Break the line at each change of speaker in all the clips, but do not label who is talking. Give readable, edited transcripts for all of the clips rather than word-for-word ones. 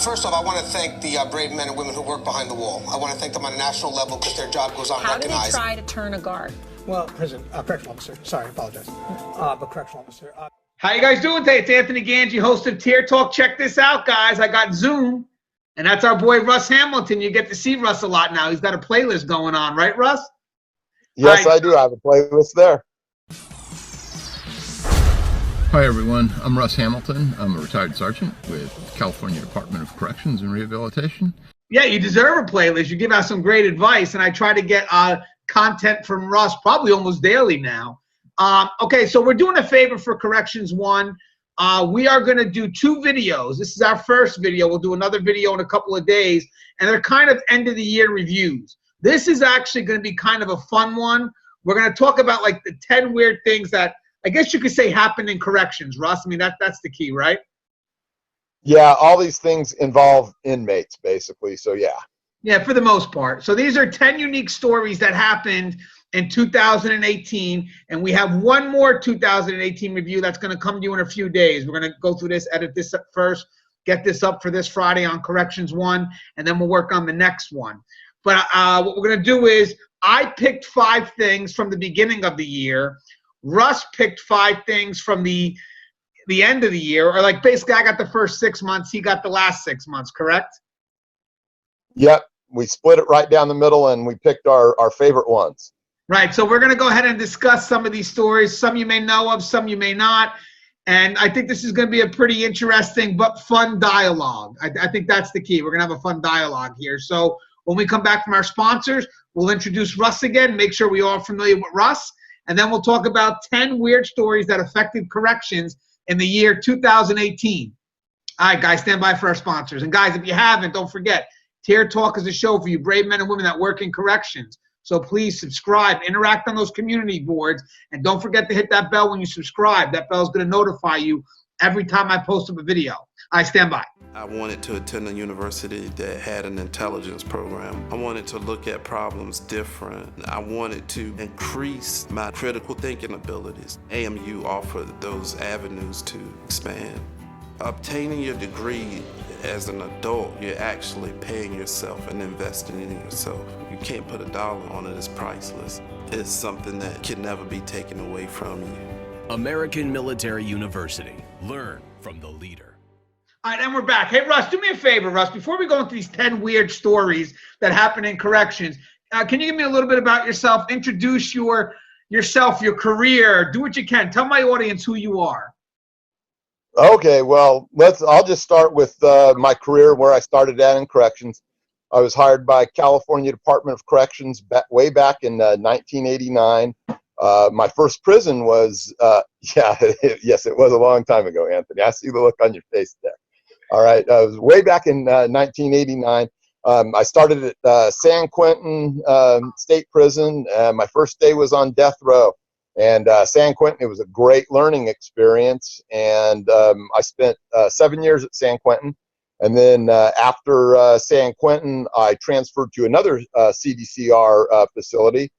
First off, I want to thank the brave men and women who work behind the wall. I want to thank them on a national level because their job goes unrecognized.
How do they try to turn a guard?
Well, correctional officer. Sorry, I apologize. But correctional officer.
How you guys doing today? It's Anthony Gangi, host of Tier Talk. Check this out, guys. I got Zoom, and that's our boy Russ Hamilton. You get to see Russ a lot now. He's got a playlist going on, right, Russ?
Yes, I do. I have a playlist there.
Hi, everyone. I'm Russ Hamilton. I'm a retired sergeant with California Department of Corrections and Rehabilitation.
Yeah, you deserve a playlist. You give out some great advice, and I try to get content from Russ probably almost daily now. Okay, so we're doing a favor for Corrections 1. We are going to do 2 videos. This is our first video. We'll do another video in a couple of days, and they're kind of end-of-the-year reviews. This is actually going to be kind of a fun one. We're going to talk about like the 10 weird things that I guess you could say happened in corrections, Russ. I mean, that's the key, right?
Yeah, all these things involve inmates, basically, so yeah.
Yeah, for the most part. So these are 10 unique stories that happened in 2018, and we have one more 2018 review that's going to come to you in a few days. We're going to go through this, edit this up first, get this up for this Friday on Corrections 1, and then we'll work on the next one. But what we're going to do is I picked 5 things from the beginning of the year. Russ picked 5 things from the end of the year, or like basically I got the first 6 months, he got the last 6 months, correct?
Yep, we split it right down the middle and we picked our favorite ones.
Right, so we're going to go ahead and discuss some of these stories. Some you may know of, some you may not. And I think this is going to be a pretty interesting but fun dialogue. I think that's the key. We're going to have a fun dialogue here. So when we come back from our sponsors, we'll introduce Russ again, make sure we all are familiar with Russ. And then we'll talk about 10 weird stories that affected corrections in the year 2018. All right, guys, stand by for our sponsors. And guys, if you haven't, don't forget, Tier Talk is a show for you brave men and women that work in corrections. So please subscribe, interact on those community boards, and don't forget to hit that bell when you subscribe. That bell is going to notify you every time I post up a video. I stand by.
I wanted to attend a university that had an intelligence program. I wanted to look at problems different. I wanted to increase my critical thinking abilities. AMU offered those avenues to expand. Obtaining your degree as an adult, you're actually paying yourself and investing in yourself. You can't put a dollar on it, it's priceless. It's something that can never be taken away from you.
American Military University. Learn from the leader.
All right, and we're back. Hey, Russ, do me a favor, Russ. Before we go into these 10 weird stories that happen in corrections, can you give me a little bit about yourself? Introduce yourself, your career. Do what you can. Tell my audience who you are.
Okay, well, I'll just start with my career, where I started at in corrections. I was hired by California Department of Corrections way back in 1989. My first prison was, yes, it was a long time ago, Anthony. I see the look on your face there. All right, it was way back in 1989. I started at San Quentin State Prison. My first day was on death row. And San Quentin, it was a great learning experience. And I spent 7 years at San Quentin. And then after San Quentin, I transferred to another CDCR facility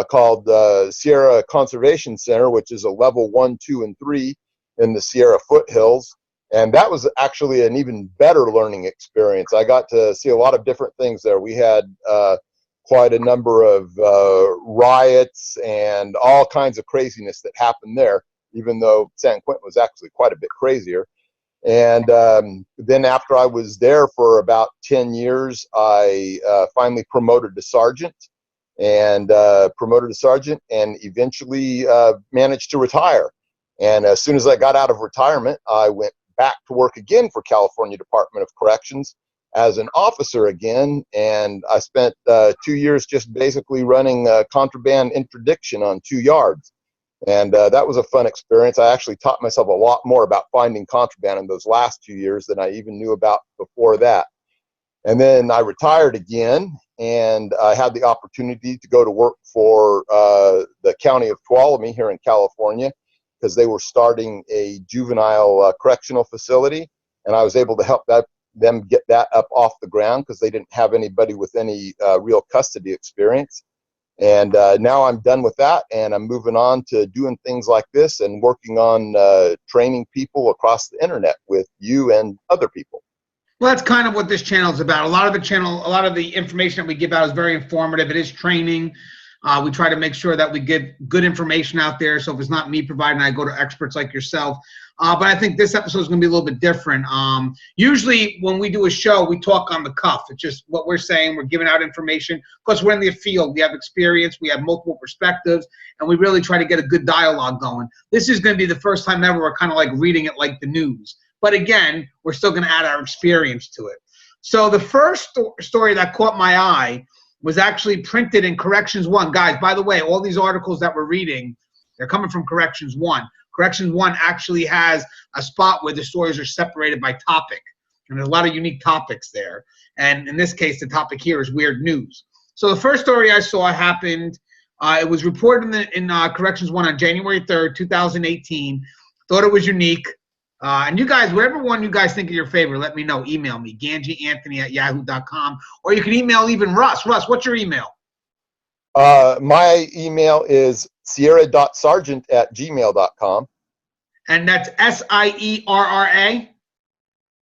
called Sierra Conservation Center, which is a level 1, 2, and 3 in the Sierra foothills. And that was actually an even better learning experience. I got to see a lot of different things there. We had quite a number of riots and all kinds of craziness that happened there, even though San Quentin was actually quite a bit crazier. And then after I was there for about 10 years, I finally promoted to sergeant and eventually managed to retire. And as soon as I got out of retirement, I went back to work again for California Department of Corrections as an officer again, and I spent 2 years just basically running contraband interdiction on 2 yards. And that was a fun experience. I actually taught myself a lot more about finding contraband in those last 2 years than I even knew about before that. And then I retired again, and I had the opportunity to go to work for the county of Tuolumne here in California, because they were starting a juvenile correctional facility, and I was able to help them get that up off the ground because they didn't have anybody with any real custody experience. And now I'm done with that, and I'm moving on to doing things like this and working on training people across the internet with you and other people.
Well, that's kind of what this channel is about. A lot of the information that we give out is very informative. It is training. We try to make sure that we give good information out there. So if it's not me providing, I go to experts like yourself. But I think this episode is going to be a little bit different. Usually when we do a show, we talk on the cuff. It's just what we're saying. We're giving out information. Because we're in the field. We have experience. We have multiple perspectives. And we really try to get a good dialogue going. This is going to be the first time ever we're kind of like reading it like the news. But again, we're still going to add our experience to it. So the first story that caught my eye was actually printed in Corrections 1. Guys, by the way, all these articles that we're reading, they're coming from Corrections 1. Corrections 1 actually has a spot where the stories are separated by topic. And there's a lot of unique topics there. And in this case, the topic here is weird news. So the first story I saw happened, it was reported in Corrections 1 on January 3rd, 2018. Thought it was unique. And you guys, whatever one you guys think of your favorite, let me know. Email me, gangianthony@yahoo.com. Or you can email even Russ. Russ, what's your email?
My email is sierra.sargent@gmail.com.
And that's SIERRA?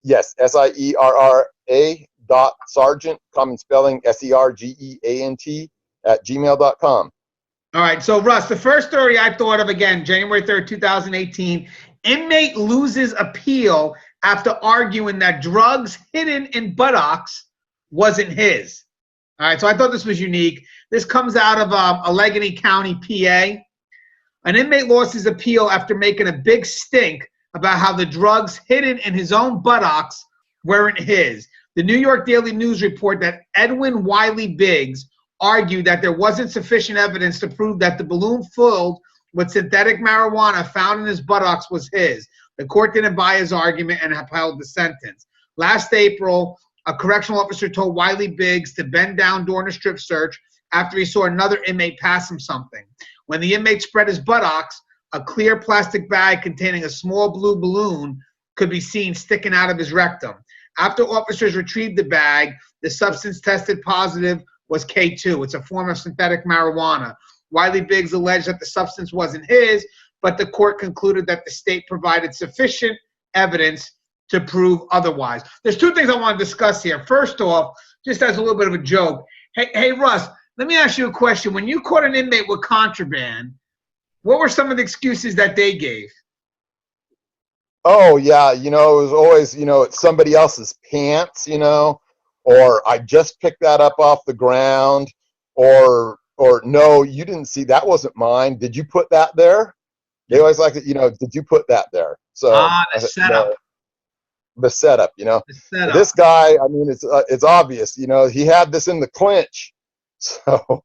Yes, SIERRA.sargent, common spelling, SERGEANT @gmail.com.
All right, so Russ, the first story I thought of, again, January 3rd, 2018, inmate loses appeal after arguing that drugs hidden in buttocks wasn't his. All right, so I thought this was unique. This comes out of Allegheny County, PA. An inmate lost his appeal after making a big stink about how the drugs hidden in his own buttocks weren't his. The New York Daily News report that Edwin Wiley Biggs argued that there wasn't sufficient evidence to prove that the balloon filled with synthetic marijuana found in his buttocks was his. The court didn't buy his argument and upheld the sentence. Last April, a correctional officer told Wiley Biggs to bend down during a strip search after he saw another inmate pass him something. When the inmate spread his buttocks, a clear plastic bag containing a small blue balloon could be seen sticking out of his rectum. After officers retrieved the bag, the substance tested positive was K2. It's a form of synthetic marijuana. Wiley Biggs alleged that the substance wasn't his, but the court concluded that the state provided sufficient evidence to prove otherwise. There's two things I want to discuss here. First off, just as a little bit of a joke, hey Russ, let me ask you a question. When you caught an inmate with contraband, what were some of the excuses that they gave?
Oh, yeah, it was always, it's somebody else's pants, or I just picked that up off the ground, or no, you didn't see, that wasn't mine. Did you put that there? They always like to, did you put that there? So
the setup.
The setup,
The setup.
This guy, I mean, it's obvious, he had this in the clinch. So.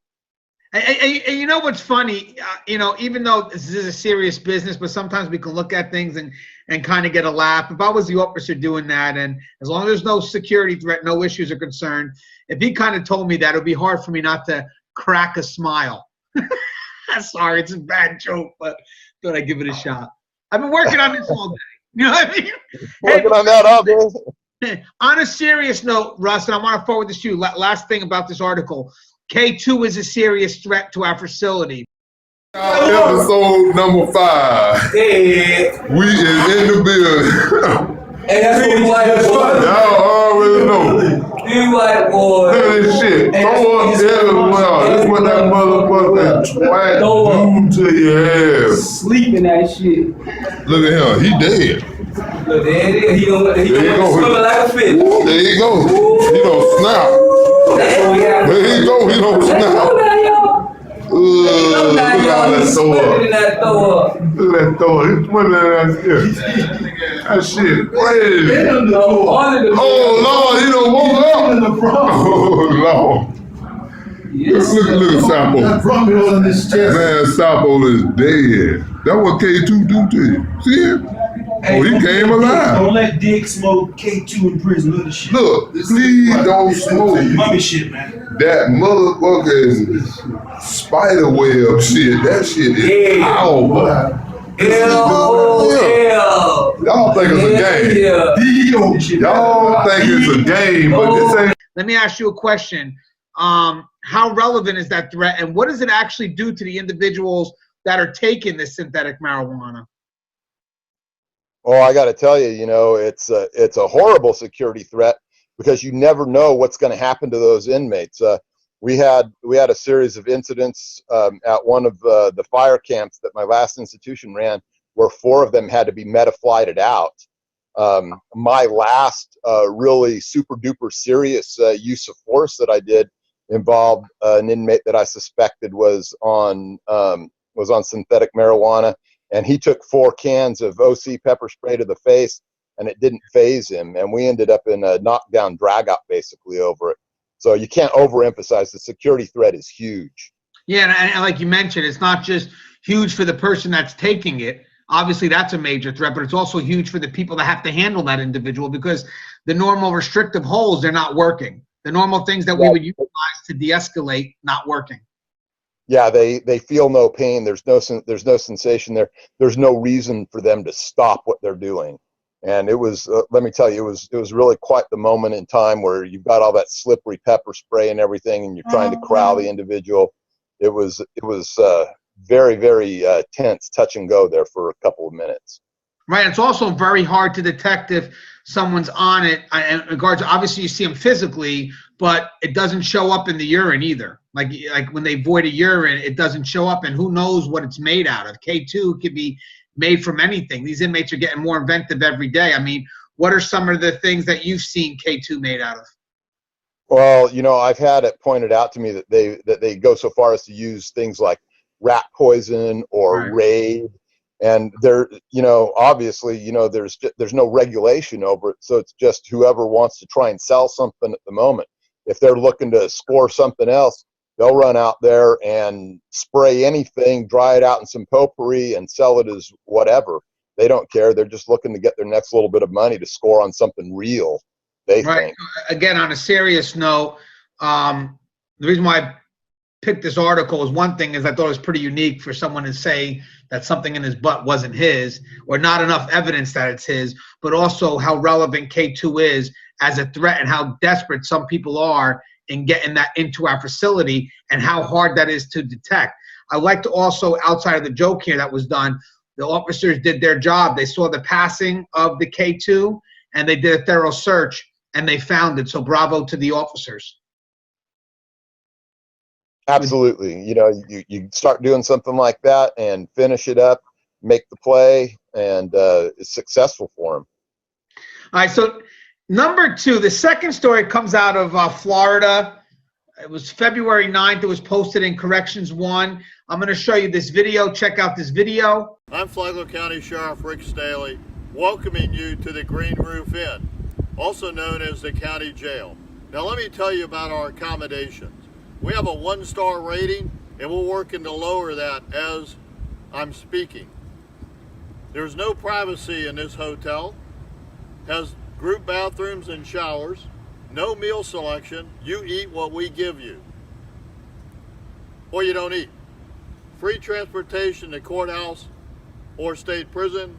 And you know what's funny? Even though this is a serious business, but sometimes we can look at things and kind of get a laugh. If I was the officer doing that, and as long as there's no security threat, no issues are concerned, if he kind of told me that, it would be hard for me not to crack a smile. Sorry, it's a bad joke, but thought I'd give it a shot. I've been working on this all day. You know what I mean?
Working on that all day.
On a serious note, Russ, and I want to forward this to you. Last thing about this article. K2 is a serious threat to our facility.
Episode number 5.
Hey.
We is in the building.
Hey, that's what we like, boy.
Y'all already know.
You like, boy.
Look at this shit. Throw up everywhere. This what that motherfucking twat do to your ass.
Sleep in that shit.
Look at him. He dead.
Look, there it is. He gonna swim like a fish.
There you go. He don't snap.
That's what we got.
There you go. He don't snap. Look at all that throw up.
Look at that throw up.
Look at that throw up. He's swimming in that shit. That shit crazy. Oh, Lord. He don't woke up. Oh, Lord.
Yes.
Look at Sapo. Man, Sapo is dead. That's what K2 do to you. See him? Oh, he came alive.
Don't let Dick smoke K2 in prison. Look at this shit.
Look, please don't smoke.
Mummy shit, man.
That motherfucking spider web shit. That shit is foul, boy. Y'all think it's a game. Y'all think it's a game, but this ain't.
Let me ask you a question. How relevant is that threat, and what does it actually do to the individuals that are taking this synthetic marijuana?
Oh, I got to tell you, it's a horrible security threat because you never know what's going to happen to those inmates. We had a series of incidents at one of the fire camps that my last institution ran, where 4 of them had to be meta-flighted out. My last really super duper serious use of force that I did involved an inmate that I suspected was on synthetic marijuana. And he took 4 cans of OC pepper spray to the face, and it didn't phase him. And we ended up in a knockdown drag out basically over it. So you can't overemphasize the security threat is huge.
Yeah, and like you mentioned, it's not just huge for the person that's taking it. Obviously, that's a major threat, but it's also huge for the people that have to handle that individual because the normal restrictive holds, they're not working. The normal things that we would utilize to de-escalate, not working.
Yeah, they feel no pain. There's no sensation there. There's no reason for them to stop what they're doing. And it was, let me tell you, it was really quite the moment in time where you've got all that slippery pepper spray and everything, and you're trying to corral the individual. It was very, very tense, touch and go there for a couple of minutes.
Right. It's also very hard to detect if someone's on it. In regards, obviously, you see them physically, but it doesn't show up in the urine either. Like when they void a urine, it doesn't show up, and who knows what it's made out of. K2 could be made from anything. These inmates are getting more inventive every day. I mean, what are some of the things that you've seen K2 made out of?
Well, I've had it pointed out to me that they go so far as to use things like rat poison or Raid. And there, obviously, there's no regulation over it. So it's just whoever wants to try and sell something at the moment. If they're looking to score something else, they'll run out there and spray anything, dry it out in some potpourri and sell it as whatever. They don't care. They're just looking to get their next little bit of money to score on something real, they think.
Again, on a serious note, the reason why I picked this article is one thing is I thought it was pretty unique for someone to say that something in his butt wasn't his or not enough evidence that it's his, but also how relevant K2 is as a threat and how desperate some people are in getting that into our facility and how hard that is to detect. I'd like to also, outside of the joke here that was done, the officers did their job. They saw the passing of the K2 and they did a thorough search and they found it. So bravo to the officers.
Absolutely. You start doing something like that and finish it up, make the play, and it's successful for them.
All right, so number 2, the second story comes out of Florida. It was February 9th. It was posted in Corrections 1. I'm going to show you this video. Check out this video.
I'm Flagler County Sheriff Rick Staley, welcoming you to the Green Roof Inn, also known as the county jail. Now let me tell you about our accommodations. We have a 1-star rating, and we're working to lower that as I'm speaking. There's no privacy in this hotel. Has group bathrooms and showers. No meal selection. You eat what we give you. Or you don't eat. Free transportation to courthouse or state prison.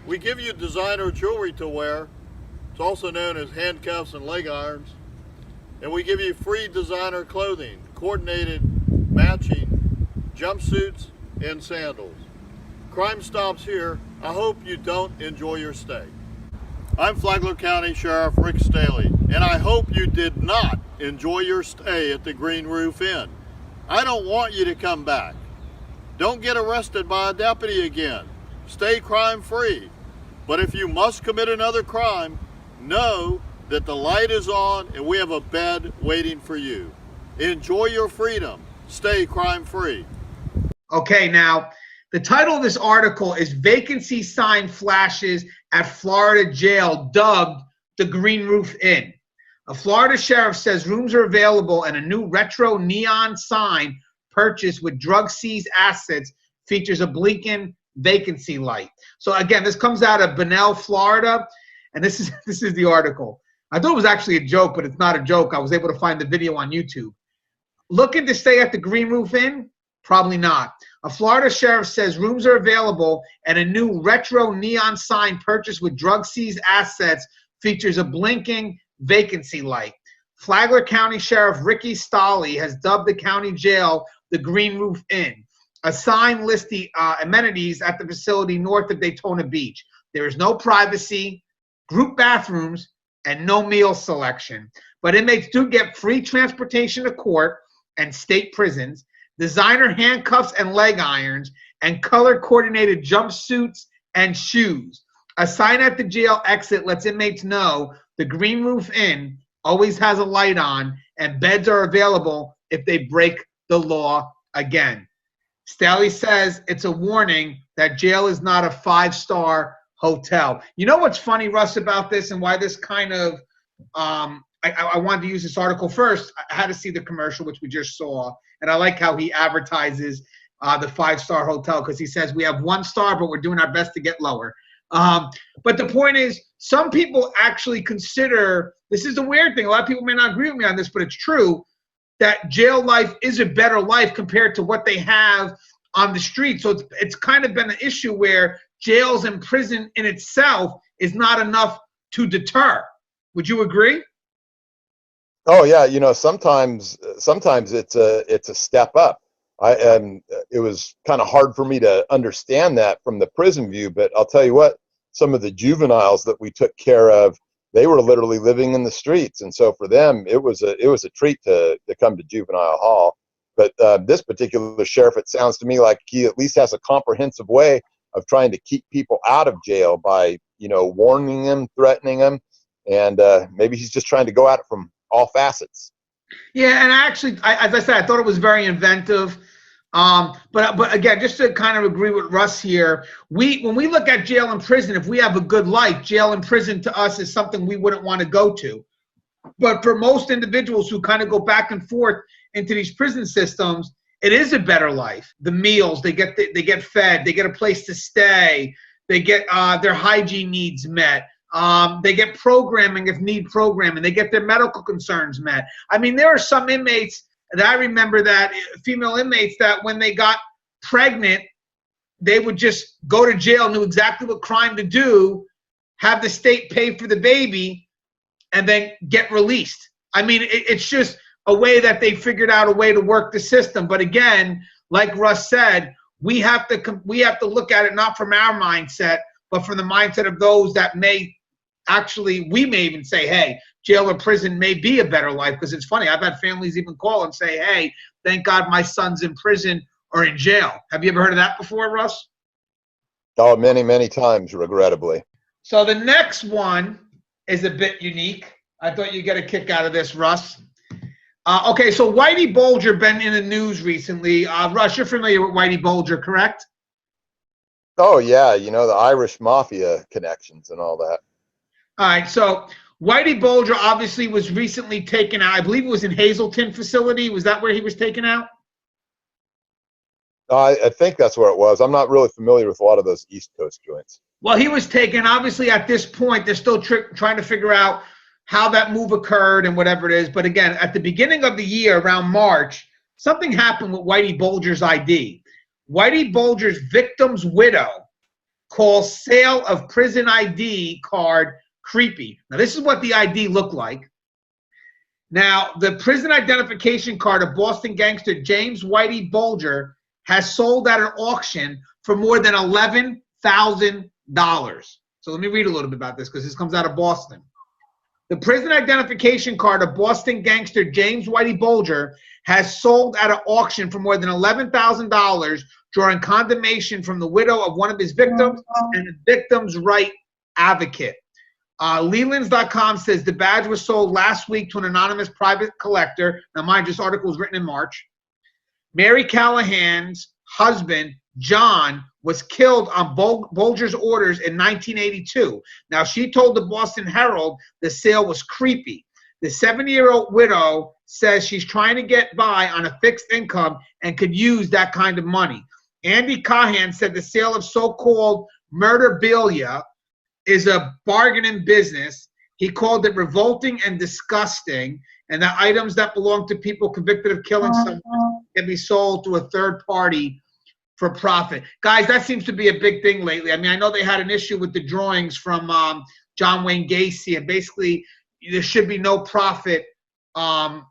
We give you designer jewelry to wear. It's also known as handcuffs and leg irons. And we give you free designer clothing, coordinated matching jumpsuits and sandals. Crime stops here. I hope you don't enjoy your stay. I'm Flagler County Sheriff Rick Staley, and I hope you did not enjoy your stay at the Green Roof Inn. I don't want you to come back. Don't get arrested by a deputy again. Stay crime-free. But if you must commit another crime, know that the light is on and we have a bed waiting for you. Enjoy your freedom. Stay crime-free.
Okay, now, the title of this article is Vacancy Sign Flashes at Florida Jail Dubbed the Green Roof Inn. A Florida sheriff says rooms are available and a new retro neon sign purchased with drug-seized assets features a blinking vacancy light. So again, this comes out of Bunnell, Florida, and this is the article. I thought it was actually a joke, but it's not a joke. I was able to find the video on YouTube. Looking to stay at the Green Roof Inn? Probably not. A Florida sheriff says rooms are available and a new retro neon sign purchased with drug-seized assets features a blinking vacancy light. Flagler County Sheriff Ricky Staley has dubbed the county jail the Green Roof Inn. A sign lists the amenities at the facility north of Daytona Beach. There is no privacy, group bathrooms, and no meal selection. But inmates do get free transportation to court and state prisons, designer handcuffs and leg irons, and color-coordinated jumpsuits and shoes. A sign at the jail exit lets inmates know the Green Roof Inn always has a light on, and beds are available if they break the law again. Staley says it's a warning that jail is not a 5-star hotel. You know what's funny, Russ, about this and why this kind of I wanted to use this article first. I had to see the commercial, which we just saw, and I like how he advertises the 5-star hotel, because he says we have 1 star, but we're doing our best to get lower. But the point is, some people actually consider, this is the weird thing, a lot of people may not agree with me on this, but it's true, that jail life is a better life compared to what they have on the street. So it's kind of been an issue where jails and prison in itself is not enough to deter. Would you agree?
Oh yeah, you know, sometimes it's a step up. It was kind of hard for me to understand that from the prison view, but I'll tell you what, some of the juveniles that we took care of, they were literally living in the streets, and so for them, it was a treat to come to juvenile hall. But this particular sheriff, it sounds to me like he at least has a comprehensive way of trying to keep people out of jail by, you know, warning them, threatening them, and maybe he's just trying to go at it from all facets.
Yeah, and actually, as I said, I thought it was very inventive. But again, just to kind of agree with Russ here, when we look at jail and prison, if we have a good life, jail and prison to us is something we wouldn't want to go to. But for most individuals who kind of go back and forth into these prison systems, it is a better life. The meals, they get fed, they get a place to stay, they get their hygiene needs met. They get programming if need programming. They get their medical concerns met. I mean, there are some inmates that I remember, that female inmates, that when they got pregnant, they would just go to jail, knew exactly what crime to do, have the state pay for the baby, and then get released. I mean, it's just a way that they figured out a way to work the system. But again, like Russ said, we have to look at it not from our mindset, but from the mindset of those that may actually, we may even say, hey, jail or prison may be a better life. Because it's funny, I've had families even call and say, hey, thank God my son's in prison or in jail. Have you ever heard of that before, Russ?
Oh, many, many times, regrettably.
So the next one is a bit unique. I thought you'd get a kick out of this, Russ. Okay, so Whitey Bulger been in the news recently. Russ, you're familiar with Whitey Bulger, correct?
Oh, yeah, you know, the Irish Mafia connections and all that.
All right, so Whitey Bulger obviously was recently taken out. I believe it was in Hazleton facility. Was that where he was taken out?
I think that's where it was. I'm not really familiar with a lot of those East Coast joints.
Well, he was taken. Obviously, at this point, they're still trying to figure out how that move occurred and whatever it is. But again, at the beginning of the year, around March, something happened with Whitey Bulger's ID. Whitey Bulger's victim's widow calls sale of prison ID card creepy. Now, this is what the ID looked like. Now, the prison identification card of Boston gangster James Whitey Bulger has sold at an auction for more than $11,000. So let me read a little bit about this, because this comes out of Boston. The prison identification card of Boston gangster James Whitey Bulger has sold at an auction for more than $11,000, drawing condemnation from the widow of one of his victims and the victim's right advocate. Lelands.com says the badge was sold last week to an anonymous private collector. Now, mind you, this article was written in March. Mary Callahan's husband, John, was killed on Bulger's orders in 1982. Now, she told the Boston Herald the sale was creepy. The 70-year-old widow says she's trying to get by on a fixed income and could use that kind of money. Andy Callahan said the sale of so-called murderabilia is a bargaining business. He called it revolting and disgusting, and that items that belong to people convicted of killing someone can be sold to a third party for profit. Guys, that seems to be a big thing lately. I mean, I know they had an issue with the drawings from John Wayne Gacy, and basically there should be no profit from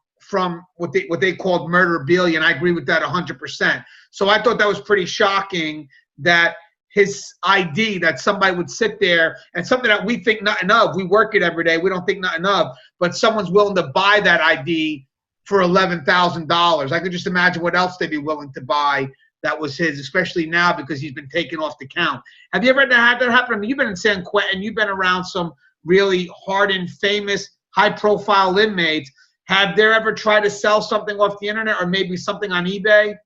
what they called murderabilia, and I agree with that 100%. So I thought that was pretty shocking that his ID that somebody would sit there and something that we think nothing of. We work it every day. We don't think nothing of, but someone's willing to buy that ID for $11,000. I could just imagine what else they'd be willing to buy that was his, especially now because he's been taken off the count. Have you ever had that happen? I mean, you've been in San Quentin. You've been around some really hardened, famous, high-profile inmates. Have they ever tried to sell something off the internet or maybe something on eBay?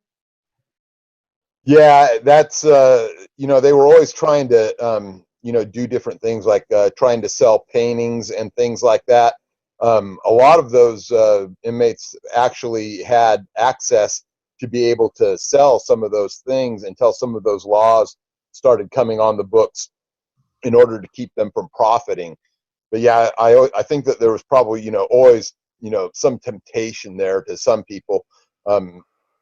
Yeah, that's, you know, they were always trying to, you know, do different things like trying to sell paintings and things like that. A lot of those inmates actually had access to be able to sell some of those things until some of those laws started coming on the books in order to keep them from profiting. But yeah, I think that there was probably, you know, always, you know, some temptation there to some people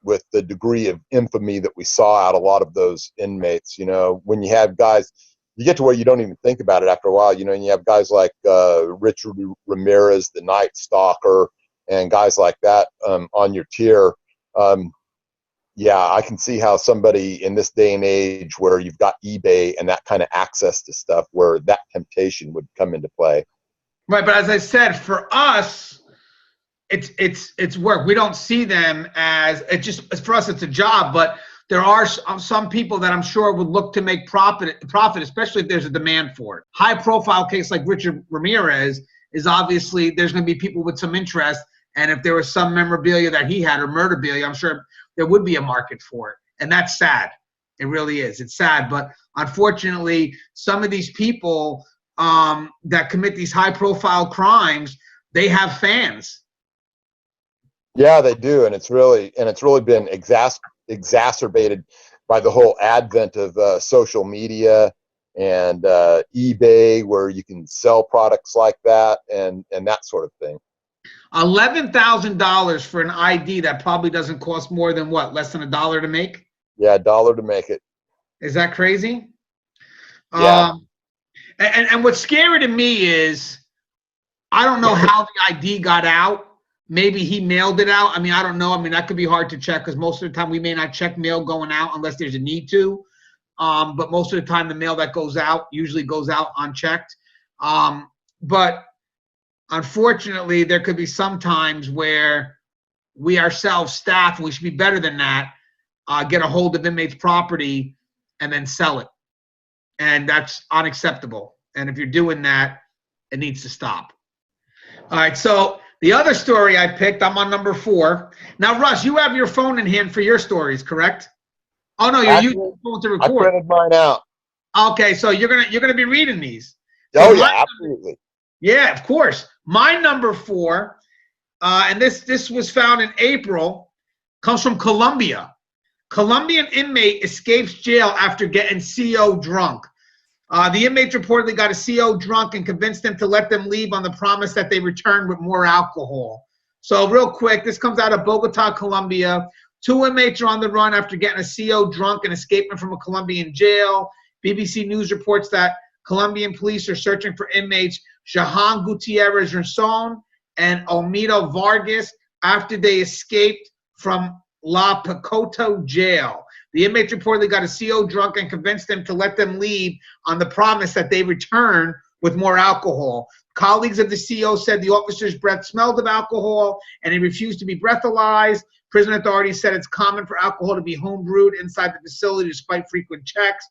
with the degree of infamy that we saw out a lot of those inmates. You know, when you have guys, you get to where you don't even think about it after a while, you know, and you have guys like Richard Ramirez, the Night Stalker, and guys like that on your tier. Yeah, I can see how somebody in this day and age where you've got eBay and that kind of access to stuff, where that temptation would come into play.
Right, but as I said, for us, it's work. We don't see them as, for us, it's a job, but there are some people that I'm sure would look to make profit, especially if there's a demand for it. High profile case like Richard Ramirez is obviously, there's going to be people with some interest. And if there was some memorabilia that he had or murderabilia, I'm sure there would be a market for it. And that's sad. It really is. It's sad. But unfortunately, some of these people that commit these high profile crimes, they have fans.
Yeah, they do. And it's really been exacerbated by the whole advent of social media and eBay, where you can sell products like that and that sort of thing.
$11,000 for an ID that probably doesn't cost more than what, less than $1 to make?
Yeah, $1 to make it.
Is that crazy?
Yeah.
And what's scary to me is, I don't know how the ID got out. Maybe he mailed it out. I mean, I don't know. I mean, that could be hard to check because most of the time we may not check mail going out unless there's a need to. But most of the time the mail that goes out usually goes out unchecked. But unfortunately, there could be some times where we ourselves, staff, and we should be better than that, get a hold of inmates' property and then sell it. And that's unacceptable. And if you're doing that, it needs to stop. All right, so the other story I picked, I'm on number 4. Now, Russ, you have your phone in hand for your stories, correct? Oh no, you're using your phone to record.
I printed mine out.
Okay, so you're gonna be reading these.
Oh yeah, absolutely.
Yeah, of course. My number 4, and this was found in April, comes from Colombia. Colombian inmate escapes jail after getting CO drunk. The inmates reportedly got a CO drunk and convinced them to let them leave on the promise that they return with more alcohol. So real quick, this comes out of Bogota, Colombia. 2 inmates are on the run after getting a CO drunk and escaping from a Colombian jail. BBC News reports that Colombian police are searching for inmates Jahan Gutierrez Rinson and Olmedo Vargas after they escaped from La Picoto jail. The inmates reportedly got a CO drunk and convinced them to let them leave on the promise that they return with more alcohol. Colleagues of the CO said the officer's breath smelled of alcohol and he refused to be breathalyzed. Prison authorities said it's common for alcohol to be homebrewed inside the facility despite frequent checks.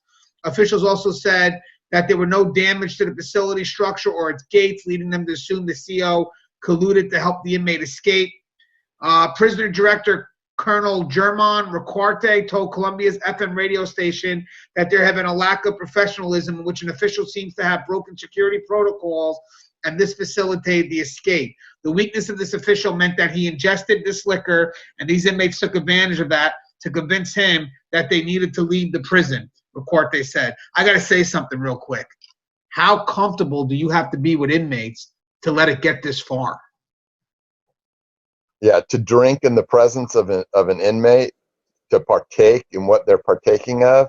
Officials also said that there were no damage to the facility structure or its gates, leading them to assume the CO colluded to help the inmate escape. Prisoner Director Colonel German Riquarte told Colombia's FM radio station that there had been a lack of professionalism in which an official seems to have broken security protocols, and this facilitated the escape. The weakness of this official meant that he ingested this liquor, and these inmates took advantage of that to convince him that they needed to leave the prison, Riquarte said. I got to say something real quick. How comfortable do you have to be with inmates to let it get this far?
Yeah, to drink in the presence of an inmate, to partake in what they're partaking of.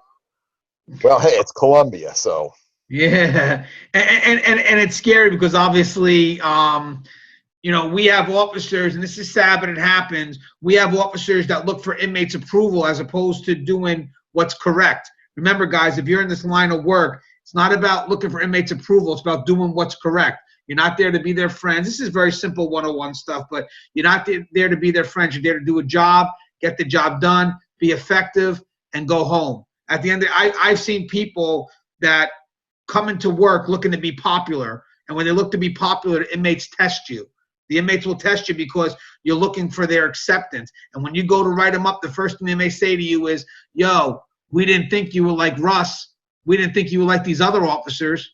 Well, hey, it's Colombia, so.
Yeah, and it's scary because obviously, you know, we have officers, and this is sad, but it happens. We have officers that look for inmates' approval as opposed to doing what's correct. Remember, guys, if you're in this line of work, it's not about looking for inmates' approval. It's about doing what's correct. You're not there to be their friends. This is very simple 101 stuff, but you're not there to be their friends. You're there to do a job, get the job done, be effective, and go home. At the end, I've seen people that come into work looking to be popular, and when they look to be popular, the inmates test you. The inmates will test you because you're looking for their acceptance. And when you go to write them up, the first thing they may say to you is, yo, we didn't think you were like Russ. We didn't think you were like these other officers.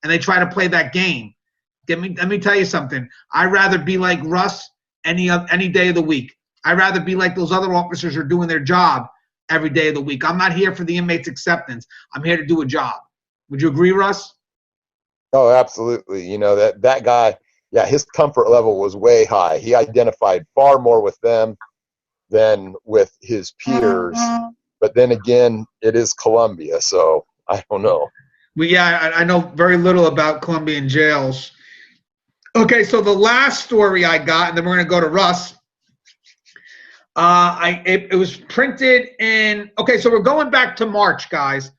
And they try to play that game. Let me tell you something. I'd rather be like Russ any day of the week. I'd rather be like those other officers who are doing their job every day of the week. I'm not here for the inmates' acceptance. I'm here to do a job. Would you agree, Russ?
Oh, absolutely. You know, that guy, yeah, his comfort level was way high. He identified far more with them than with his peers. But then again, it is Colombia, so I don't know.
Well, yeah, I know very little about Colombian jails. Okay, so the last story I got, and then we're going to go to Russ. It was printed in, okay, so we're going back to March, guys,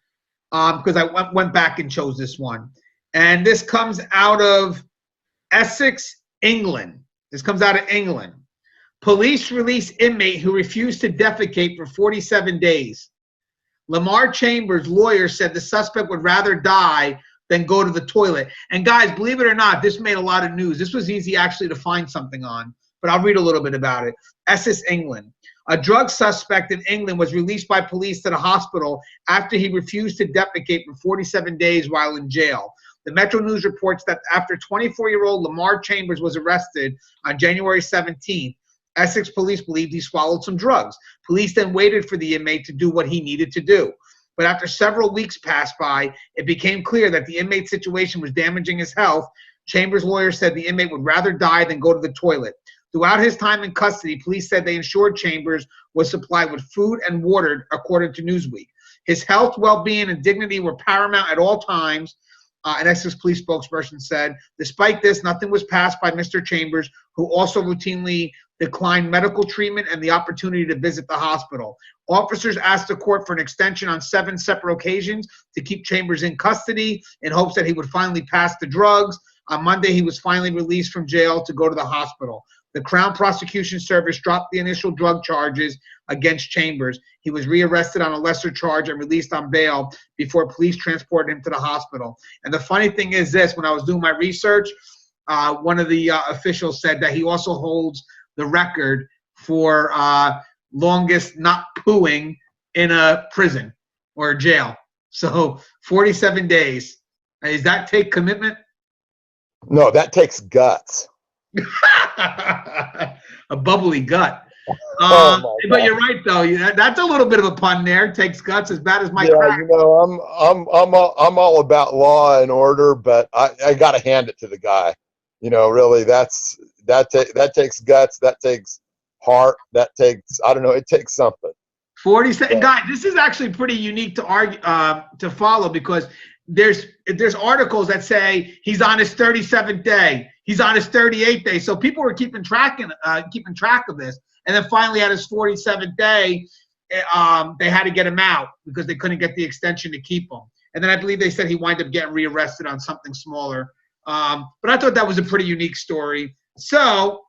because I went back and chose this one. And this comes out of Essex, England. This comes out of England. Police release inmate who refused to defecate for 47 days. Lamar Chambers' lawyer said the suspect would rather die than go to the toilet. And guys, believe it or not, this made a lot of news. This was easy actually to find something on, but I'll read a little bit about it. Essex, England. A drug suspect in England was released by police to the hospital after he refused to defecate for 47 days while in jail. The Metro News reports that after 24-year-old Lamar Chambers was arrested on January 17th, Essex police believed he swallowed some drugs. Police then waited for the inmate to do what he needed to do. But after several weeks passed by, it became clear that the inmate's situation was damaging his health. Chambers' lawyer said the inmate would rather die than go to the toilet. Throughout his time in custody, police said they ensured Chambers was supplied with food and water, according to Newsweek. His health, well-being, and dignity were paramount at all times. An Essex police spokesperson said, despite this, nothing was passed by Mr. Chambers, who also routinely declined medical treatment and the opportunity to visit the hospital. Officers asked the court for an extension on 7 separate occasions to keep Chambers in custody in hopes that he would finally pass the drugs. On Monday, he was finally released from jail to go to the hospital. The Crown Prosecution Service dropped the initial drug charges against Chambers. He was rearrested on a lesser charge and released on bail before police transported him to the hospital. And the funny thing is this, when I was doing my research, one of the officials said that he also holds the record for longest not pooing in a prison or a jail. So 47 days. Does that take commitment?
No, that takes guts.
A bubbly gut. But you're right though. That's a little bit of a pun there. It takes guts as bad as my crack.
You know, I'm all about law and order, but I got to hand it to the guy. You know, really, that takes guts. That takes heart. That takes, I don't know. It takes something.
47 guys. This is actually pretty unique to argue to follow, because there's articles that say he's on his 37th day. He's on his 38th day. So people were keeping track of this. And then finally at his 47th day, they had to get him out because they couldn't get the extension to keep him. And then I believe they said he wound up getting rearrested on something smaller. But I thought that was a pretty unique story. So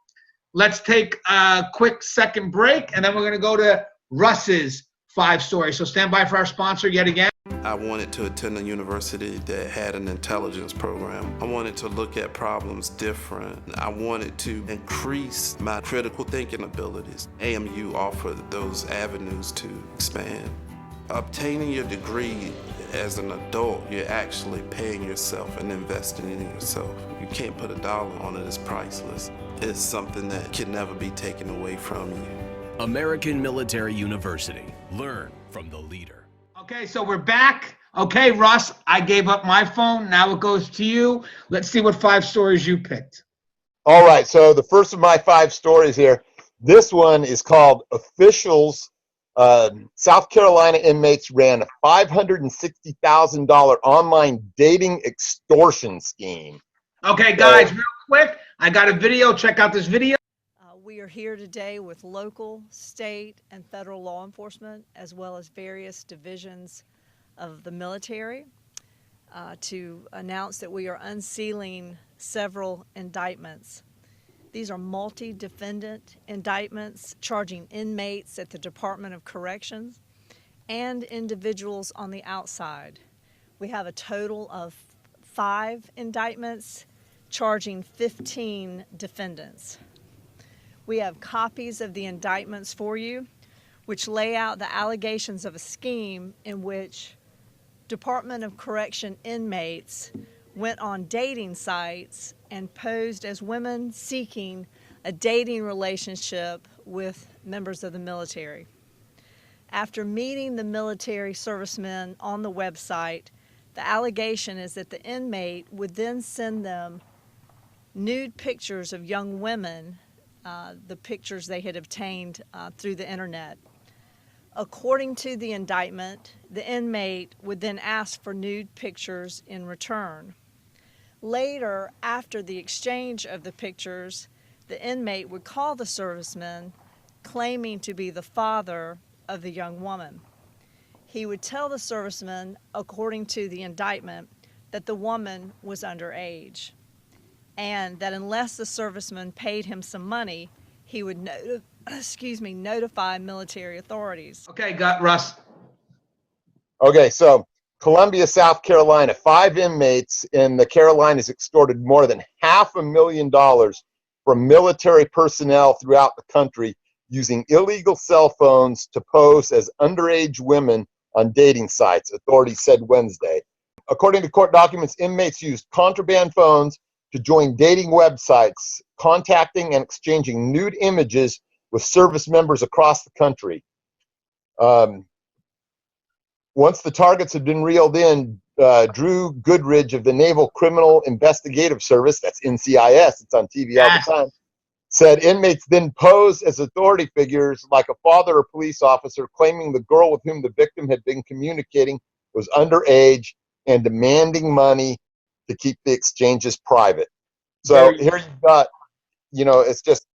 let's take a quick second break, and then we're going to go to Russ's 5 stories. So stand by for our sponsor yet again.
I wanted to attend a university that had an intelligence program. I wanted to look at problems different. I wanted to increase my critical thinking abilities. AMU offered those avenues to expand. Obtaining your degree as an adult, you're actually paying yourself and investing in yourself. You can't put a dollar on it. It's priceless. It's something that can never be taken away from you.
American Military University. Learn from the leader.
Okay, so we're back. Okay, Russ, I gave up my phone. Now it goes to you. Let's see what 5 stories you picked.
All right, so the first of my 5 stories here, this one is called Officials. South Carolina inmates ran a $560,000 online dating extortion scheme.
Okay, guys, real quick, I got a video. Check out this video.
We are here today with local, state, and federal law enforcement, as well as various divisions of the military to announce that we are unsealing several indictments. These are multi-defendant indictments charging inmates at the Department of Corrections and individuals on the outside. We have a total of 5 indictments charging 15 defendants. We have copies of the indictments for you, which lay out the allegations of a scheme in which Department of Correction inmates went on dating sites and posed as women seeking a dating relationship with members of the military. After meeting the military servicemen on the website, the allegation is that the inmate would then send them nude pictures of young women, the pictures they had obtained through the internet. According to the indictment, the inmate would then ask for nude pictures in return. Later, after the exchange of the pictures, the inmate would call the serviceman, claiming to be the father of the young woman. He would tell the serviceman, according to the indictment, that the woman was underage, and that unless the serviceman paid him some money, he would notify military authorities.
Okay, got Russ.
Okay, so Columbia, South Carolina, 5 inmates in the Carolinas extorted more than $500,000 from military personnel throughout the country using illegal cell phones to pose as underage women on dating sites, authorities said Wednesday. According to court documents, inmates used contraband phones to join dating websites, contacting and exchanging nude images with service members across the country. Once the targets had been reeled in, Drew Goodridge of the Naval Criminal Investigative Service, that's NCIS, it's on TV all the time, said inmates then posed as authority figures like a father or police officer, claiming the girl with whom the victim had been communicating was underage and demanding money to keep the exchanges private. So here you've got, it's just,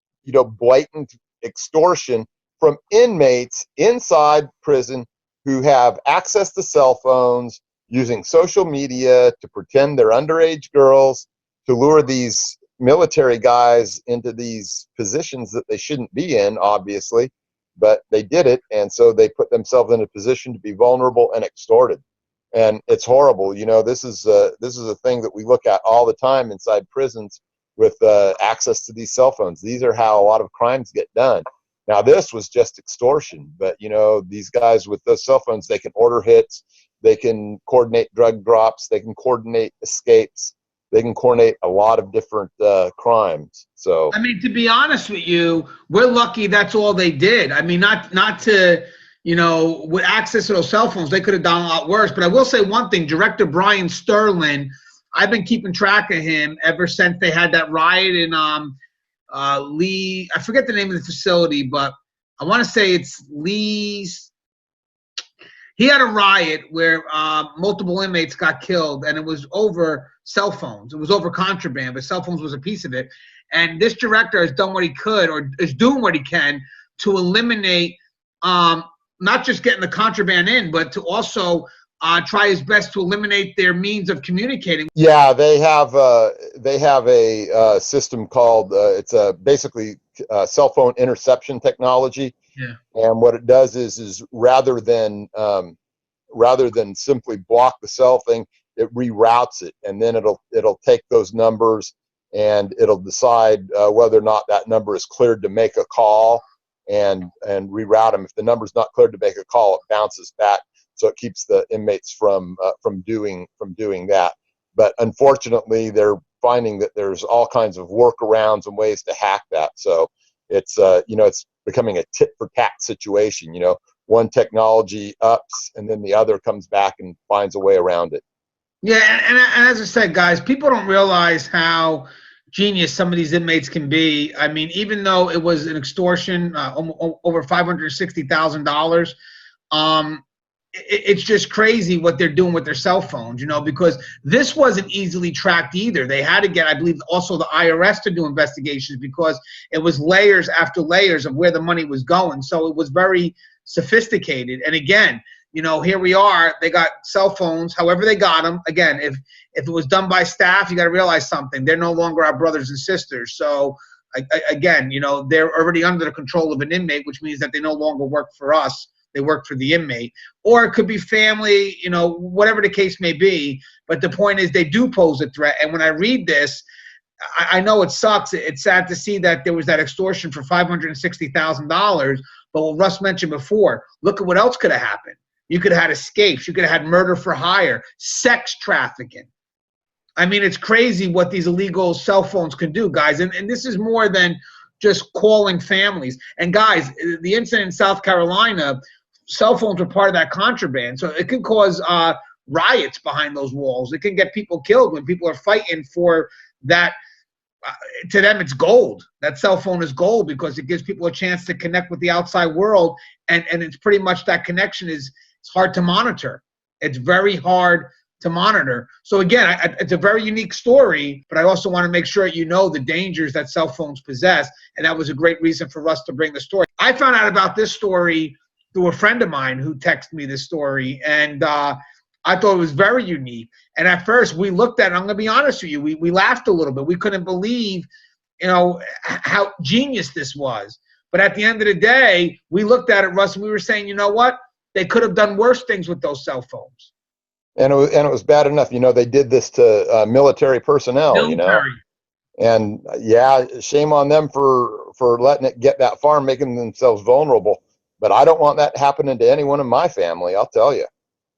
blatant extortion from inmates inside prison who have access to cell phones, using social media to pretend they're underage girls, to lure these military guys into these positions that they shouldn't be in, obviously, but they did it, and so they put themselves in a position to be vulnerable and extorted. And it's horrible. This is a thing that we look at all the time inside prisons with access to these cell phones. These are how a lot of crimes get done. Now, this was just extortion, but, these guys with those cell phones, they can order hits, they can coordinate drug drops, they can coordinate escapes, they can coordinate a lot of different crimes. So,
I mean, to be honest with you, we're lucky that's all they did. I mean, not to, with access to those cell phones, they could have done a lot worse. But I will say one thing, Director Brian Sterling, I've been keeping track of him ever since they had that riot in Lee, I forget the name of the facility, but I want to say it's Lee's. He had a riot where multiple inmates got killed, and it was over cell phones. It was over contraband, but cell phones was a piece of it. And this director has done what he could, or is doing what he can, to eliminate not just getting the contraband in, but to also try his best to eliminate their means of communicating.
Yeah, they have a system called it's basically cell phone interception technology.
Yeah.
And what it does is rather than simply block the cell thing, it reroutes it, and then it'll take those numbers and it'll decide whether or not that number is cleared to make a call, and reroute them. If the number's not cleared to make a call, it bounces back. So it keeps the inmates from doing that. But unfortunately, they're finding that there's all kinds of workarounds and ways to hack that. So it's it's becoming a tit for tat situation. One technology ups, and then the other comes back and finds a way around it.
Yeah, and as I said, guys, people don't realize how genius some of these inmates can be. I mean, even though it was an extortion, over $560,000. It's just crazy what they're doing with their cell phones, because this wasn't easily tracked either. They had to get, I believe, also the IRS to do investigations, because it was layers after layers of where the money was going. So it was very sophisticated. And again, here we are. They got cell phones, however they got them. Again, if it was done by staff, you got to realize something. They're no longer our brothers and sisters. So, again, they're already under the control of an inmate, which means that they no longer work for us. They work for the inmate. Or it could be family, whatever the case may be. But the point is they do pose a threat. And when I read this, I know it sucks. It's sad to see that there was that extortion for $560,000. But what Russ mentioned before, look at what else could have happened. You could have had escapes. You could have had murder for hire, sex trafficking. I mean, it's crazy what these illegal cell phones can do, guys. And this is more than just calling families. And, guys, the incident in South Carolina, cell phones were part of that contraband. So it can cause riots behind those walls. It can get people killed when people are fighting for that. To them, it's gold. That cell phone is gold because it gives people a chance to connect with the outside world. And it's pretty much that connection it's hard to monitor. It's very hard to monitor. So again, it's a very unique story, but I also want to make sure the dangers that cell phones possess. And that was a great reason for us to bring the story. I found out about this story through a friend of mine who texted me this story. And I thought it was very unique. And at first we looked at it, I'm going to be honest with you, we laughed a little bit. We couldn't believe, how genius this was. But at the end of the day, we looked at it, Russ, and we were saying, you know what? They could have done worse things with those cell phones.
And it was bad enough, they did this to military personnel, And yeah, shame on them for letting it get that far and making themselves vulnerable. But I don't want that happening to anyone in my family, I'll tell you.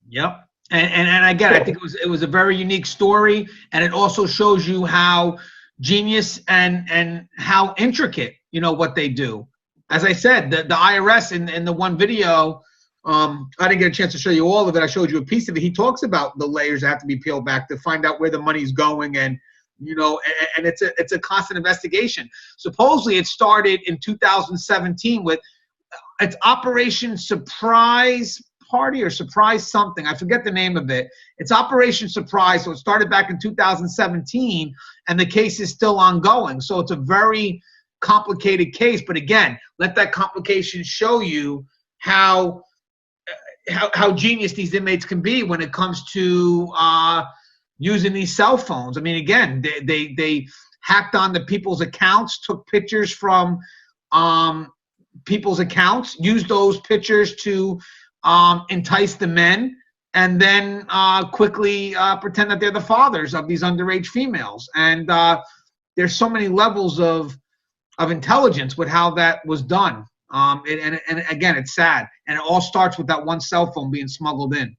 Yep. And again, I think it was a very unique story, and it also shows you how genius and how intricate, what they do. As I said, the IRS in the one video, I didn't get a chance to show you all of it. I showed you a piece of it. He talks about the layers that have to be peeled back to find out where the money's going, and and it's a constant investigation. Supposedly, it started in 2017 with it's Operation Surprise Party or Surprise something. I forget the name of it. It's Operation Surprise. So it started back in 2017, and the case is still ongoing. So it's a very complicated case. But again, let that complication show you how genius these inmates can be when it comes to using these cell phones. I mean, again, they hacked on the people's accounts, took pictures from people's accounts, used those pictures to entice the men, and then quickly pretend that they're the fathers of these underage females. And there's so many levels of intelligence with how that was done. And again, it's sad. And it all starts with that one cell phone being smuggled in.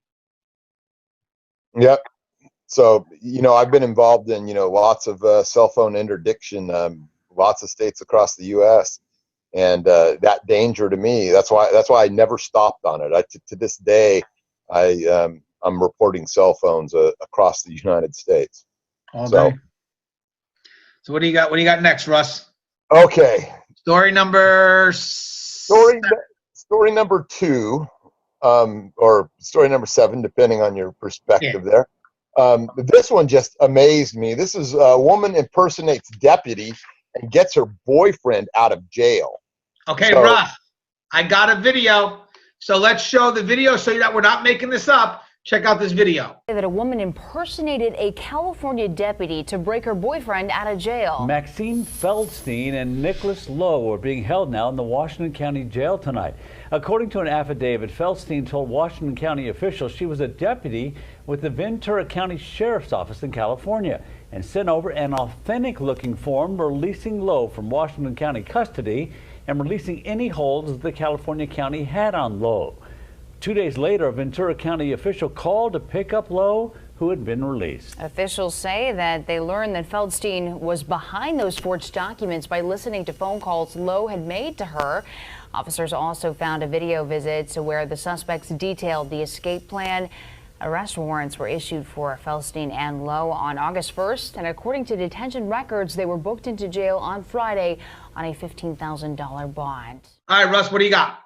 Yep. So, I've been involved in, lots of cell phone interdiction, lots of states across the U.S. And that danger to me, that's why I never stopped on it. To this day, I'm reporting cell phones across the United States.
All day. So what do you got? What do you got next, Russ?
Okay.
Story number
2, or story number 7, depending on your perspective there. This one just amazed me. This is a woman impersonates deputy and gets her boyfriend out of jail.
Okay, Russ, I got a video. So let's show the video so that we're not making this up. Check out this video.
That a woman impersonated a California deputy to break her boyfriend out of jail.
Maxine Feldstein and Nicholas Lowe are being held now in the Washington County Jail tonight. According to an affidavit, Feldstein told Washington County officials she was a deputy with the Ventura County Sheriff's Office in California and sent over an authentic-looking form releasing Lowe from Washington County custody and releasing any holds the California County had on Lowe. 2 days later, a Ventura County official called to pick up Lowe, who had been released.
Officials say that they learned that Feldstein was behind those forged documents by listening to phone calls Lowe had made to her. Officers also found a video visit where the suspects detailed the escape plan. Arrest warrants were issued for Feldstein and Lowe on August 1st, and according to detention records, they were booked into jail on Friday on a $15,000 bond.
All right, Russ, what do you got?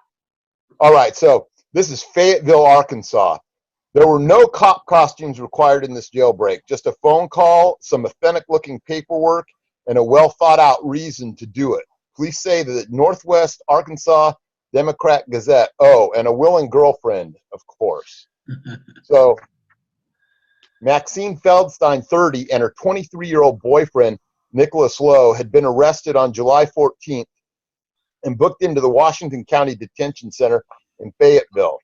All right, so this is Fayetteville, Arkansas. There were no cop costumes required in this jailbreak, just a phone call, some authentic-looking paperwork, and a well-thought-out reason to do it. Police say that Northwest Arkansas Democrat Gazette. Oh, and a willing girlfriend, of course. So Maxine Feldstein, 30, and her 23-year-old boyfriend, Nicholas Lowe, had been arrested on July 14th and booked into the Washington County Detention Center in Fayetteville.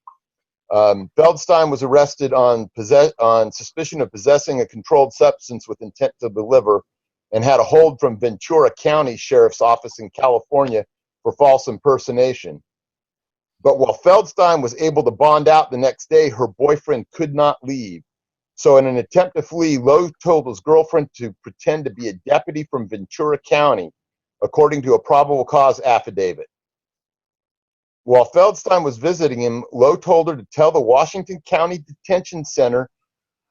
Feldstein was arrested on suspicion of possessing a controlled substance with intent to deliver and had a hold from Ventura County Sheriff's Office in California for false impersonation. But while Feldstein was able to bond out the next day, her boyfriend could not leave. So in an attempt to flee, Lowe told his girlfriend to pretend to be a deputy from Ventura County, according to a probable cause affidavit. While Feldstein was visiting him, Lowe told her to tell the Washington County Detention Center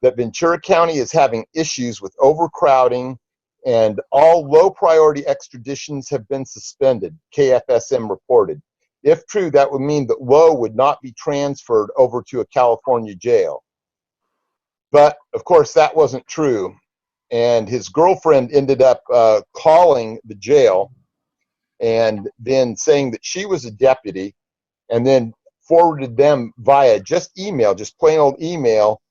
that Ventura County is having issues with overcrowding and all low-priority extraditions have been suspended, KFSM reported. If true, that would mean that Lowe would not be transferred over to a California jail. But, of course, that wasn't true. And his girlfriend ended up calling the jail and then saying that she was a deputy, and then forwarded them via just email, just plain old email,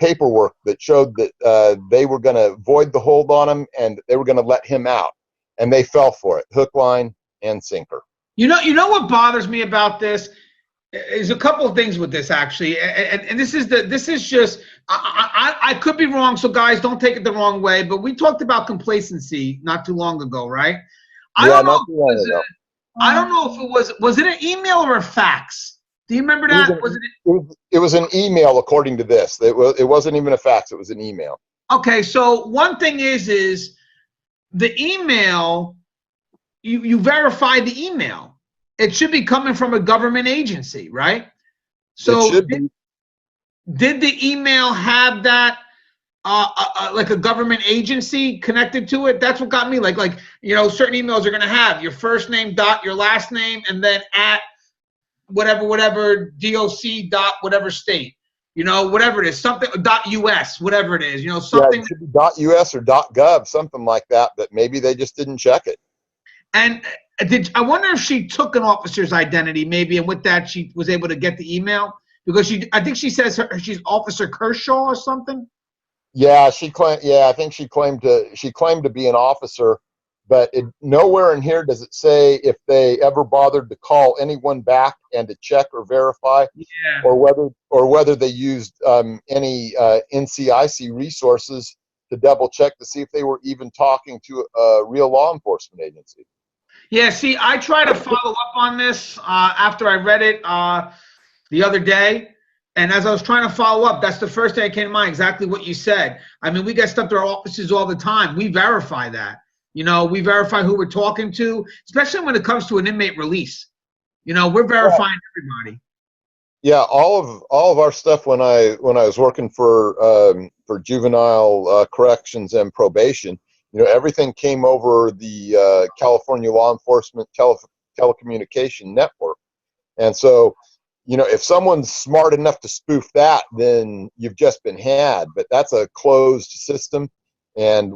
paperwork that showed that they were going to void the hold on him and that they were going to let him out. And they fell for it, hook, line, and sinker.
You know what bothers me about this is a couple of things with this, actually, and this is just I could be wrong, so guys, don't take it the wrong way, but we talked about complacency not too long ago, right? I don't know if it was it an email or a fax? Do you remember that?
It was an email, according to this. It wasn't even a fax. It was an email.
Okay, so one thing is the email. You verify the email. It should be coming from a government agency, right? So did the email have that like a government agency connected to it? That's what got me. Like certain emails are going to have your first name dot your last name and then at whatever doc dot whatever state, whatever it is, something .us, whatever it is, something.
Yeah, it should be .us or .gov, something like that. But maybe they just didn't check it.
And I wonder if she took an officer's identity, maybe, and with that she was able to get the email, because I think she says she's Officer Kershaw or something.
Yeah, I think she claimed to be an officer, but nowhere in here does it say if they ever bothered to call anyone back and to check or verify, or whether they used any NCIC resources to double check to see if they were even talking to a real law enforcement agency.
Yeah, see, I tried to follow up on this after I read it the other day. And as I was trying to follow up, that's the first thing that came to mind, exactly what you said. I mean, we get stuff to our offices all the time. We verify that. We verify who we're talking to, especially when it comes to an inmate release. We're verifying everybody.
Yeah, all of our stuff when I was working for juvenile corrections and probation, everything came over the California Law Enforcement Telecommunication Network. And so, if someone's smart enough to spoof that, then you've just been had. But that's a closed system. And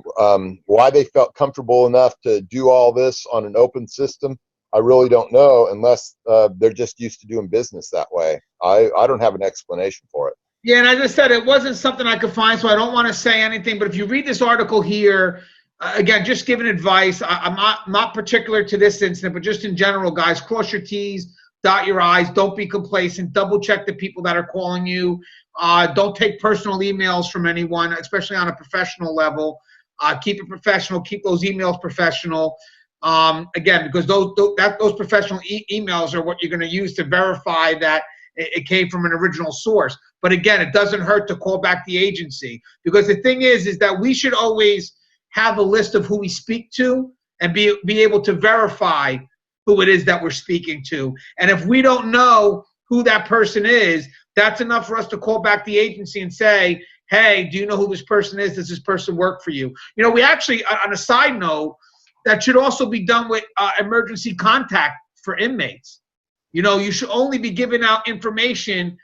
why they felt comfortable enough to do all this on an open system, I really don't know, unless they're just used to doing business that way. I don't have an explanation for it.
Yeah, and as I said, it wasn't something I could find, so I don't want to say anything. But if you read this article here, again, just giving advice. I'm not particular to this incident, but just in general, guys, cross your T's, dot your I's, don't be complacent, double check the people that are calling you. Don't take personal emails from anyone, especially on a professional level. Keep it professional, keep those emails professional. Again, because those professional emails are what you're going to use to verify that it came from an original source. But again, it doesn't hurt to call back the agency, because the thing is that we should always have a list of who we speak to and be able to verify who it is that we're speaking to. And if we don't know who that person is, that's enough for us to call back the agency and say, hey, do you know who this person is? Does this person work for you? We actually, on a side note, that should also be done with emergency contact for inmates. You should only be giving out information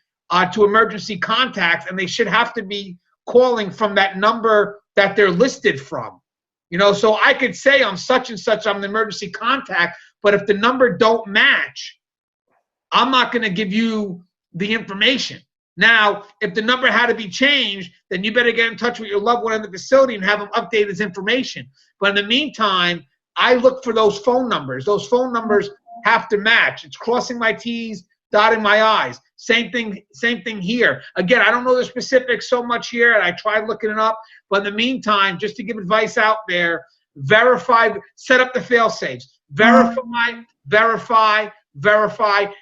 to emergency contacts, and they should have to be calling from that number that they're listed from. So I could say I'm such and such, I'm the emergency contact, but if the number don't match, I'm not going to give you the information. Now, if the number had to be changed, then you better get in touch with your loved one in the facility and have them update his information. But in the meantime, I look for those phone numbers. Those phone numbers have to match. It's crossing my T's, dotting my I's. Same thing here. Again, I don't know the specifics so much here, and I tried looking it up. But in the meantime, just to give advice out there, verify, set up the fail safes. Verify,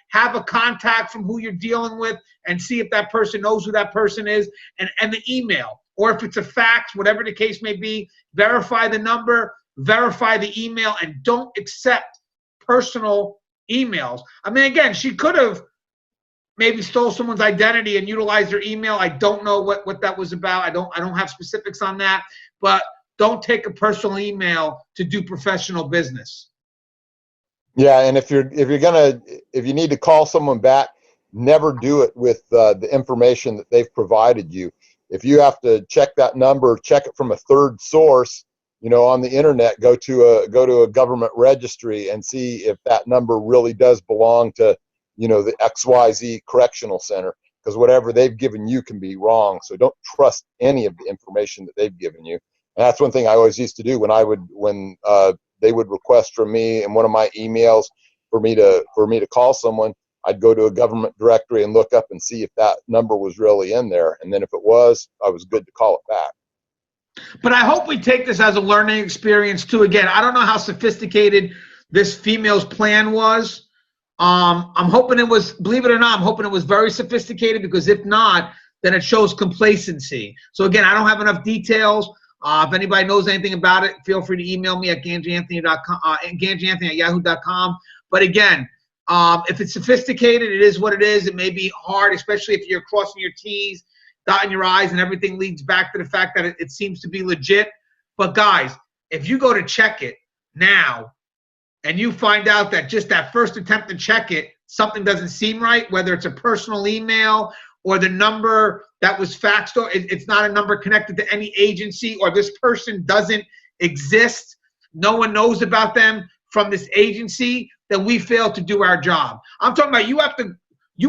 have a contact from who you're dealing with and see if that person knows who that person is, and the email. Or if it's a fax, whatever the case may be, verify the number, verify the email, and don't accept personal emails. I mean, again, she could have maybe stole someone's identity and utilized their email. I don't know what that was about. I don't have specifics on that, but don't take a personal email to do professional business.
Yeah, and if you need to call someone back, never do it with the information that they've provided you. If you have to check that number, check it from a third source, on the internet. Go to a government registry and see if that number really does belong to, the XYZ Correctional Center, because whatever they've given you can be wrong. So don't trust any of the information that they've given you. And that's one thing I always used to do when they would request from me in one of my emails for me to call someone. I'd go to a government directory and look up and see if that number was really in there. And then if it was, I was good to call it back.
But I hope we take this as a learning experience too. Again, I don't know how sophisticated this female's plan was. I'm hoping it was, believe it or not, I'm hoping it was very sophisticated, because if not, then it shows complacency. So again, I don't have enough details. If anybody knows anything about it, feel free to email me at gangianthony.com, gangianthony@yahoo.com. But again, if it's sophisticated, it is what it is. It may be hard, especially if you're crossing your T's, dotting your I's, and everything leads back to the fact that it seems to be legit. But guys, if you go to check it now and you find out that just that first attempt to check it, something doesn't seem right, whether it's a personal email or the number that was faxed, or it's not a number connected to any agency, or this person doesn't exist, no one knows about them from this agency, then we fail to do our job. I'm talking about you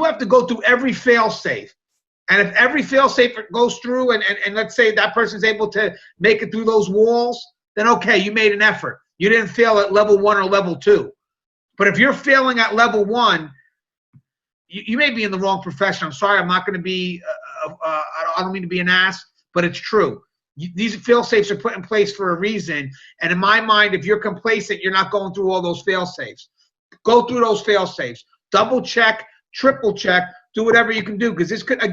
have to go through every fail safe. And if every fail safe goes through and let's say that person's able to make it through those walls, then okay, you made an effort. You didn't fail at level 1 or level 2. But if you're failing at level 1, you may be in the wrong profession. I'm sorry, I'm not going to be, I don't mean to be an ass, but it's true. These fail safes are put in place for a reason. And in my mind, if you're complacent, you're not going through all those fail safes. Go through those fail safes. Double check, triple check, do whatever you can do. Because this could have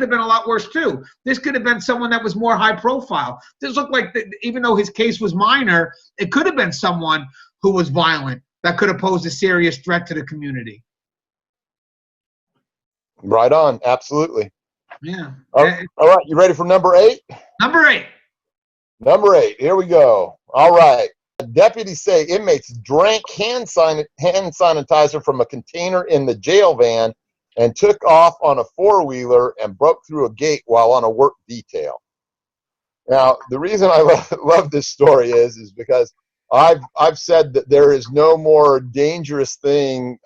been a lot worse too. This could have been someone that was more high profile. This looked like, even though his case was minor, it could have been someone who was violent that could have posed a serious threat to the community.
Right on. Absolutely.
Yeah.
All right. You ready for number 8?
Number 8.
Number 8. Here we go. All right. Deputies say inmates drank hand sanitizer from a container in the jail van and took off on a 4-wheeler and broke through a gate while on a work detail. Now, the reason I love this story is because I've said that there is no more dangerous thing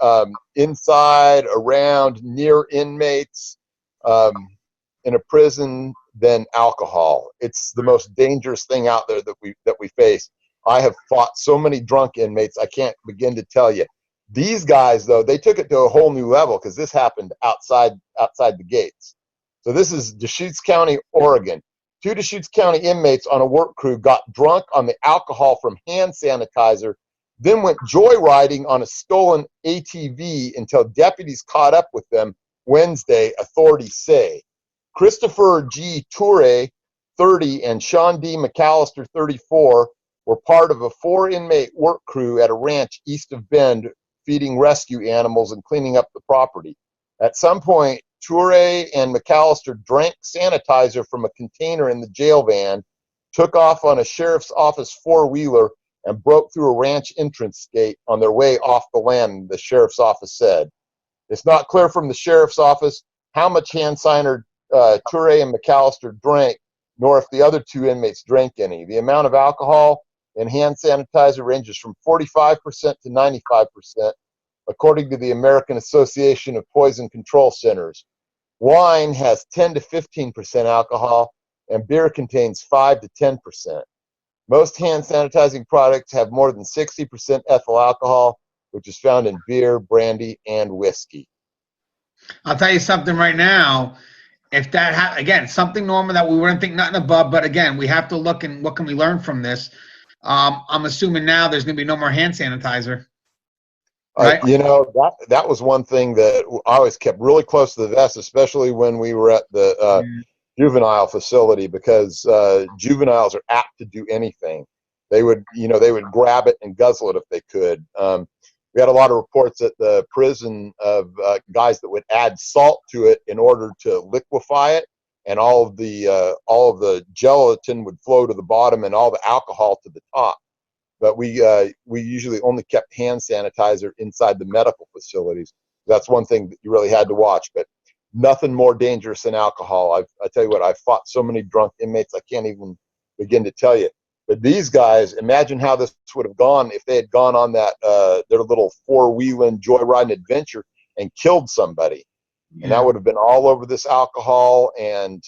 inside, around, near inmates in a prison than alcohol. It's the most dangerous thing out there that we face. I have fought so many drunk inmates, I can't begin to tell you. These guys, though, they took it to a whole new level because this happened outside the gates. So this is Deschutes County, Oregon. 2 Deschutes County inmates on a work crew got drunk on the alcohol from hand sanitizer, then went joyriding on a stolen ATV until deputies caught up with them Wednesday, authorities say. Christopher G. Toure, 30, and Sean D. McAllister, 34, were part of a 4-inmate work crew at a ranch east of Bend, feeding rescue animals and cleaning up the property. At some point, Toure and McAllister drank sanitizer from a container in the jail van, took off on a sheriff's office 4-wheeler, and broke through a ranch entrance gate on their way off the land, the sheriff's office said. It's not clear from the sheriff's office how much hand sanitizer Toure and McAllister drank, nor if the other 2 inmates drank any. The amount of alcohol in hand sanitizer ranges from 45% to 95%. according to the American Association of Poison Control Centers. Wine has 10 to 15% alcohol, and beer contains 5 to 10%. Most hand sanitizing products have more than 60% ethyl alcohol, which is found in beer, brandy, and whiskey.
I'll tell you something right now. If that again, something normal that we wouldn't think nothing above, but again, we have to look and what can we learn from this? I'm assuming now there's going to be no more hand sanitizer. Right?
You know, that was one thing that I always kept really close to the vest, especially when we were at the juvenile facility, because juveniles are apt to do anything. They would grab it and guzzle it if they could. We had a lot of reports at the prison of guys that would add salt to it in order to liquefy it, and all of the gelatin would flow to the bottom and all the alcohol to the top. But we usually only kept hand sanitizer inside the medical facilities. That's one thing that you really had to watch. But nothing more dangerous than alcohol. I tell you what, I've fought so many drunk inmates I can't even begin to tell you. But these guys, imagine how this would have gone if they had gone on that their little four-wheeling joyriding adventure and killed somebody. Yeah. And that would have been all over this alcohol. And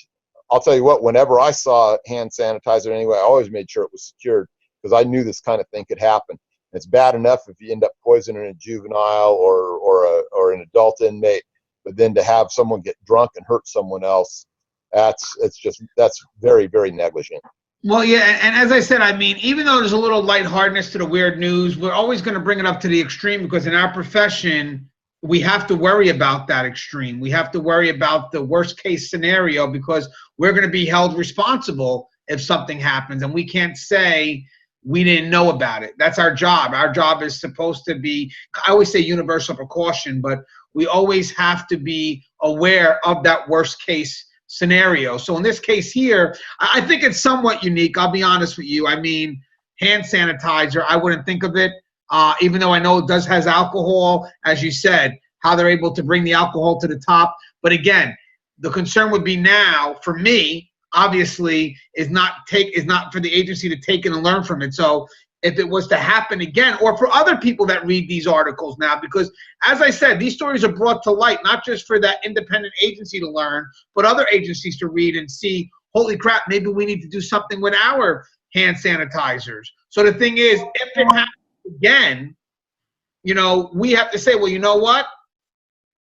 I'll tell you what, whenever I saw hand sanitizer anyway, I always made sure it was secured, because I knew this kind of thing could happen. It's bad enough if you end up poisoning a juvenile or an adult inmate, but then to have someone get drunk and hurt someone else, that's very, very negligent.
Well, yeah, and as I said, I mean, even though there's a little lightheartedness to the weird news, we're always going to bring it up to the extreme, because in our profession, we have to worry about that extreme. We have to worry about the worst case scenario, because we're going to be held responsible if something happens, and we can't say we didn't know about it. That's our job. Our job is supposed to be, I always say universal precaution, but we always have to be aware of that worst case scenario. So in this case here, I think it's somewhat unique. I'll be honest with you. I mean, hand sanitizer, I wouldn't think of it, even though I know it has alcohol, as you said, how they're able to bring the alcohol to the top. But again, the concern would be now, for me, obviously, is not for the agency to take it and learn from it. So if it was to happen again, or for other people that read these articles now, because as I said, these stories are brought to light, not just for that independent agency to learn, but other agencies to read and see, holy crap, maybe we need to do something with our hand sanitizers. So the thing is, if it happens again, you know, we have to say, well, you know what?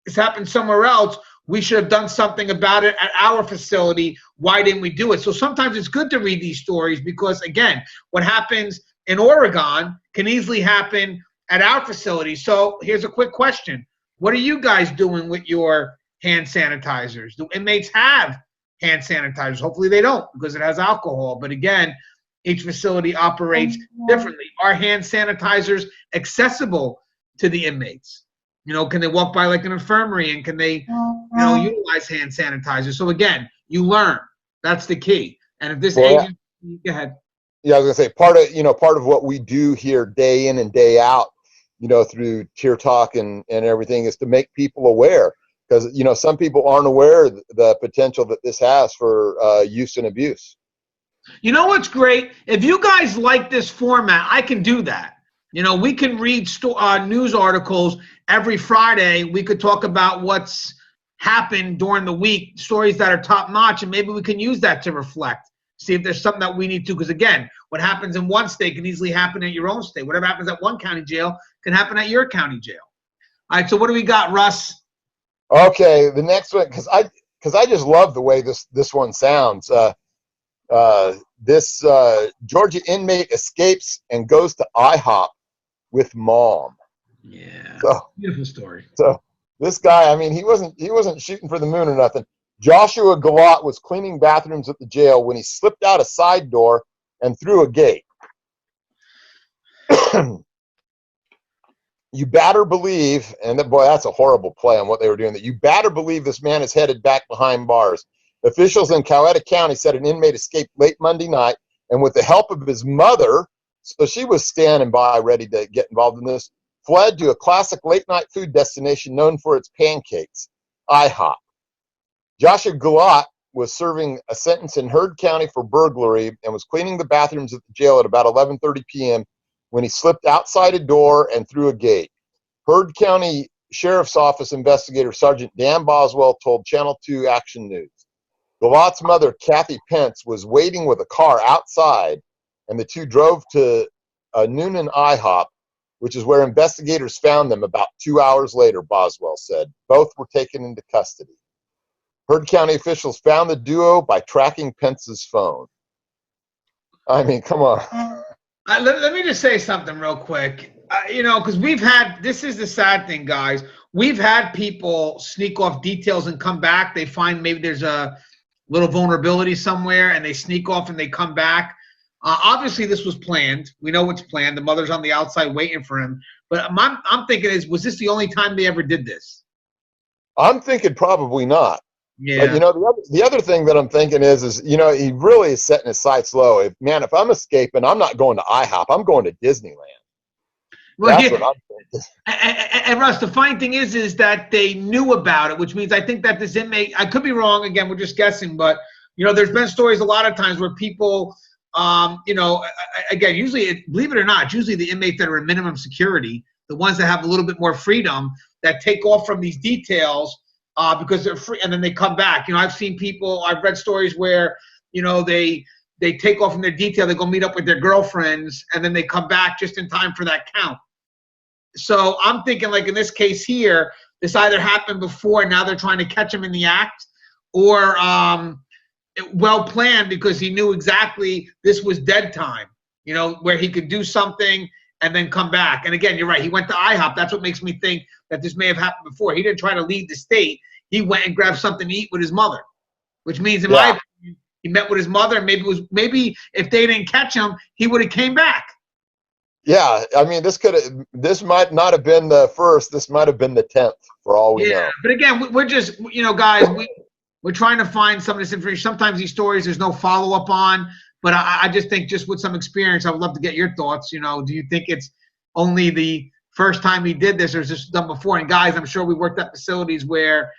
This happened somewhere else. We should have done something about it at our facility. Why didn't we do it? So sometimes it's good to read these stories, because, again, what happens in Oregon can easily happen at our facility. So here's a quick question. What are you guys doing with your hand sanitizers? Do inmates have hand sanitizers? Hopefully they don't, because it has alcohol. But again, each facility operates differently. Are hand sanitizers accessible to the inmates? You know, can they walk by like an infirmary, and can they, utilize hand sanitizer? So again, you learn. That's the key. And if this agency, go ahead.
Yeah, I was gonna say part of what we do here day in and day out, through Tier Talk and everything, is to make people aware, because some people aren't aware of the potential that this has for use and abuse.
You know what's great? If you guys like this format, I can do that. We can read news articles every Friday. We could talk about what's happened during the week, stories that are top notch, and maybe we can use that to reflect. See if there's something that we need to, because again, what happens in one state can easily happen in your own state. Whatever happens at one county jail can happen at your county jail. All right, so what do we got, Russ?
Okay, the next one, because I just love the way this one sounds. This Georgia inmate escapes and goes to IHOP with mom.
Yeah,
so,
beautiful story.
So this guy, I mean, he wasn't shooting for the moon or nothing. Joshua Galat was cleaning bathrooms at the jail when he slipped out a side door and through a gate. You better believe, and boy, that's a horrible play on what they were doing, that you better believe this man is headed back behind bars. Officials in Coweta County said an inmate escaped late Monday night, and with the help of his mother, so she was standing by ready to get involved in this, fled to a classic late-night food destination known for its pancakes, IHOP. Joshua Galat was serving a sentence in Heard County for burglary and was cleaning the bathrooms at the jail at about 11:30 p.m. when he slipped outside a door and through a gate. Heard County Sheriff's Office investigator Sergeant Dan Boswell told Channel 2 Action News. Galat's mother, Kathy Pence, was waiting with a car outside, and the two drove to Noonan IHOP, which is where investigators found them about 2 hours later, Boswell said. Both were taken into custody. Heard County officials found the duo by tracking Pence's phone. I mean, come on.
Let me just say something real quick. You know, because this is the sad thing, guys. We've had people sneak off details and come back. They find maybe there's a little vulnerability somewhere, and they sneak off and they come back. Obviously, this was planned. We know it's planned. The mother's on the outside waiting for him. But I'm thinking was this the only time they ever did this?
I'm thinking probably not.
Yeah.
But, you know, the other thing that I'm thinking is, you know, he really is setting his sights low. If I'm escaping, I'm not going to IHOP. I'm going to Disneyland.
Well,
That's what I'm thinking.
And Russ, the funny thing is that they knew about it, which means I think that this inmate, I could be wrong, again, we're just guessing, but, you know, there's been stories a lot of times where people, you know, again, usually, believe it or not, it's usually the inmates that are in minimum security, the ones that have a little bit more freedom, that take off from these details because they're free, and then they come back. You know, I've read stories where, you know, they take off from their detail, they go meet up with their girlfriends, and then they come back just in time for that count. So I'm thinking, like in this case here, this either happened before and now they're trying to catch him in the act, or well planned because he knew exactly this was dead time, you know, where he could do something and then come back. And again, you're right, he went to IHOP. That's what makes me think that this may have happened before. He didn't try to leave the state. He went and grabbed something to eat with his mother, which means, in my opinion, he met with his mother, and maybe if they didn't catch him, he would have came back.
Yeah, I mean, this might not have been the first. This might have been the 10th, for all we know.
But again, we're just, you know, guys, we're trying to find some of this information. Sometimes these stories there's no follow up on, but I just think, just with some experience, I would love to get your thoughts. You know, do you think it's only the first time he did this, or is this done before? And guys, I'm sure we worked at facilities where,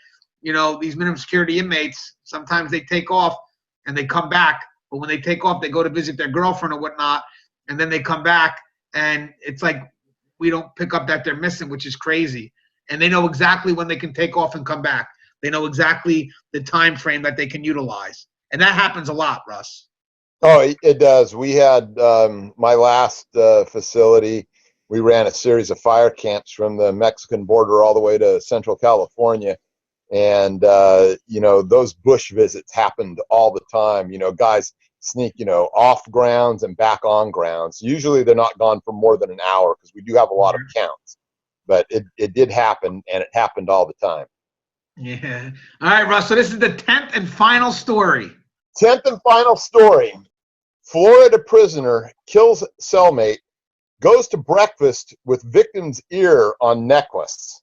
you know, these minimum security inmates, sometimes they take off and they come back, but when they take off, they go to visit their girlfriend or whatnot, and then they come back. And it's like we don't pick up that they're missing, which is crazy. And they know exactly when they can take off and come back. They know exactly the time frame that they can utilize. And that happens a lot, Russ.
Oh, it does. We had my last facility. We ran a series of fire camps from the Mexican border all the way to Central California. And, you know, those bush visits happened all the time. You know, guys sneak, you know, off grounds and back on grounds. Usually they're not gone for more than an hour because we do have a lot of counts. But it did happen, and it happened all the time.
Yeah. All right, Russ. So this is the 10th and final story.
10th and final story. Florida prisoner kills cellmate, goes to breakfast with victim's ear on necklace.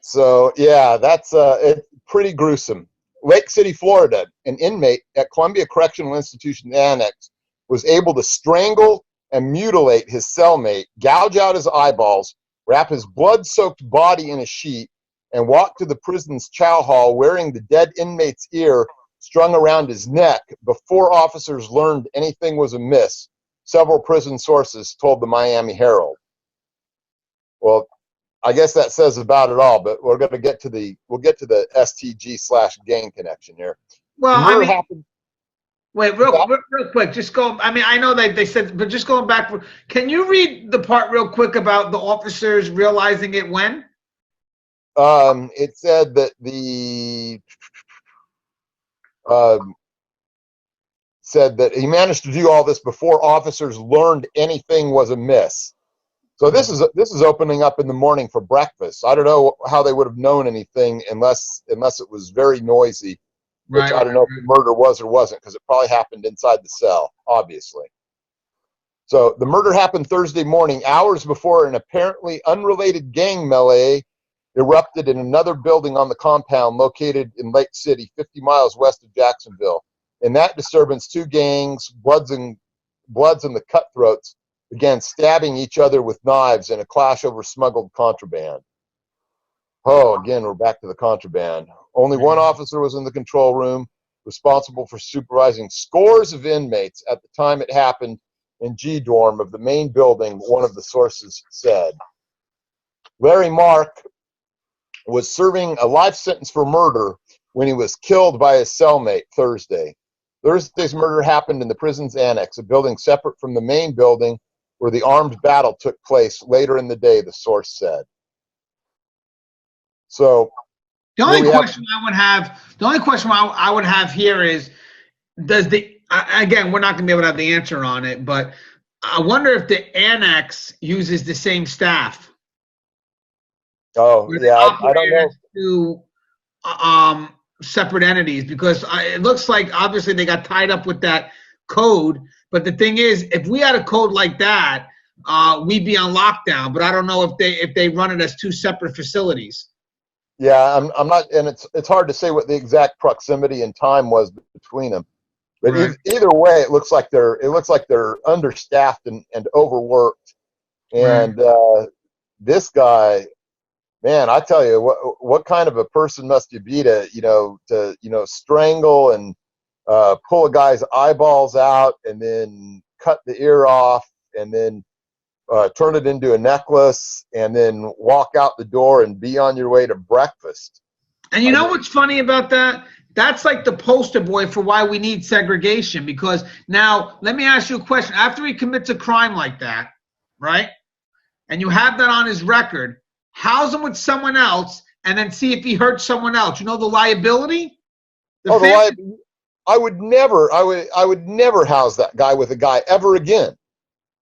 So, yeah, that's it's pretty gruesome. Lake City, Florida, an inmate at Columbia Correctional Institution Annex was able to strangle and mutilate his cellmate, gouge out his eyeballs, wrap his blood-soaked body in a sheet, and walk to the prison's chow hall wearing the dead inmate's ear strung around his neck before officers learned anything was amiss, several prison sources told the Miami Herald. Well, I guess that says about it all, but we'll get to the STG/gang connection here.
Well, I mean, wait, real quick, just go. I mean, I know that they said, but just going back, can you read the part real quick about the officers realizing it when?
It said that said that he managed to do all this before officers learned anything was amiss. So this is opening up in the morning for breakfast. I don't know how they would have known anything unless it was very noisy, which I don't know if the murder was or wasn't, because it probably happened inside the cell, obviously. So the murder happened Thursday morning, hours before an apparently unrelated gang melee erupted in another building on the compound located in Lake City, 50 miles west of Jacksonville. In that disturbance, two gangs, Bloods and the Cutthroats, began stabbing each other with knives in a clash over smuggled contraband. Oh, again, we're back to the contraband. Only one officer was in the control room, responsible for supervising scores of inmates at the time it happened in G dorm of the main building, one of the sources said. Larry Mark was serving a life sentence for murder when he was killed by his cellmate Thursday. Thursday's murder happened in the prison's annex, a building separate from the main building where the armed battle took place later in the day, the source said. So
the only question I would have here is, again, we're not going to be able to have the answer on it, but I wonder if the annex uses the same staff.
Oh, yeah, I don't know.
Two separate entities, because it looks like obviously they got tied up with that code. But the thing is, if we had a code like that, we'd be on lockdown. But I don't know if they run it as two separate facilities.
Yeah, I'm not, and it's hard to say what the exact proximity and time was between them. But
Right.
either way, it looks like they're understaffed and overworked. And this guy, man, I tell you, what kind of a person must you be to strangle and pull a guy's eyeballs out and then cut the ear off and then turn it into a necklace and then walk out the door and be on your way to breakfast.
And you know what's funny about that? That's like the poster boy for why we need segregation. Because now, let me ask you a question. After he commits a crime like that, right? And you have that on his record, house him with someone else and then see if he hurts someone else. You know the liability?
I would never house that guy with a guy ever again.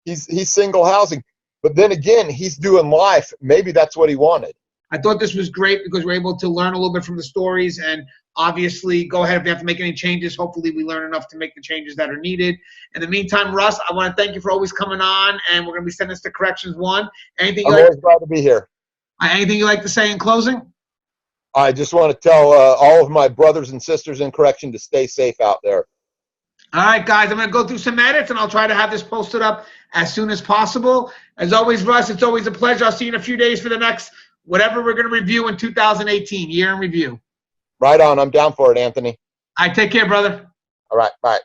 He's single housing. But then again, he's doing life. Maybe that's what he wanted.
I thought this was great because we're able to learn a little bit from the stories, and obviously go ahead if you have to make any changes. Hopefully we learn enough to make the changes that are needed. In the meantime, Russ, I want to thank you for always coming on, and we're going to be sending this to Corrections 1.
I'm always glad to be here.
Anything you'd like to say in closing?
I just want to tell all of my brothers and sisters in correction to stay safe out there.
All right, guys, I'm going to go through some edits, and I'll try to have this posted up as soon as possible. As always, Russ, it's always a pleasure. I'll see you in a few days for the next whatever we're going to review in 2018, year in review.
Right on. I'm down for it, Anthony.
All right, take care, brother.
All right, bye.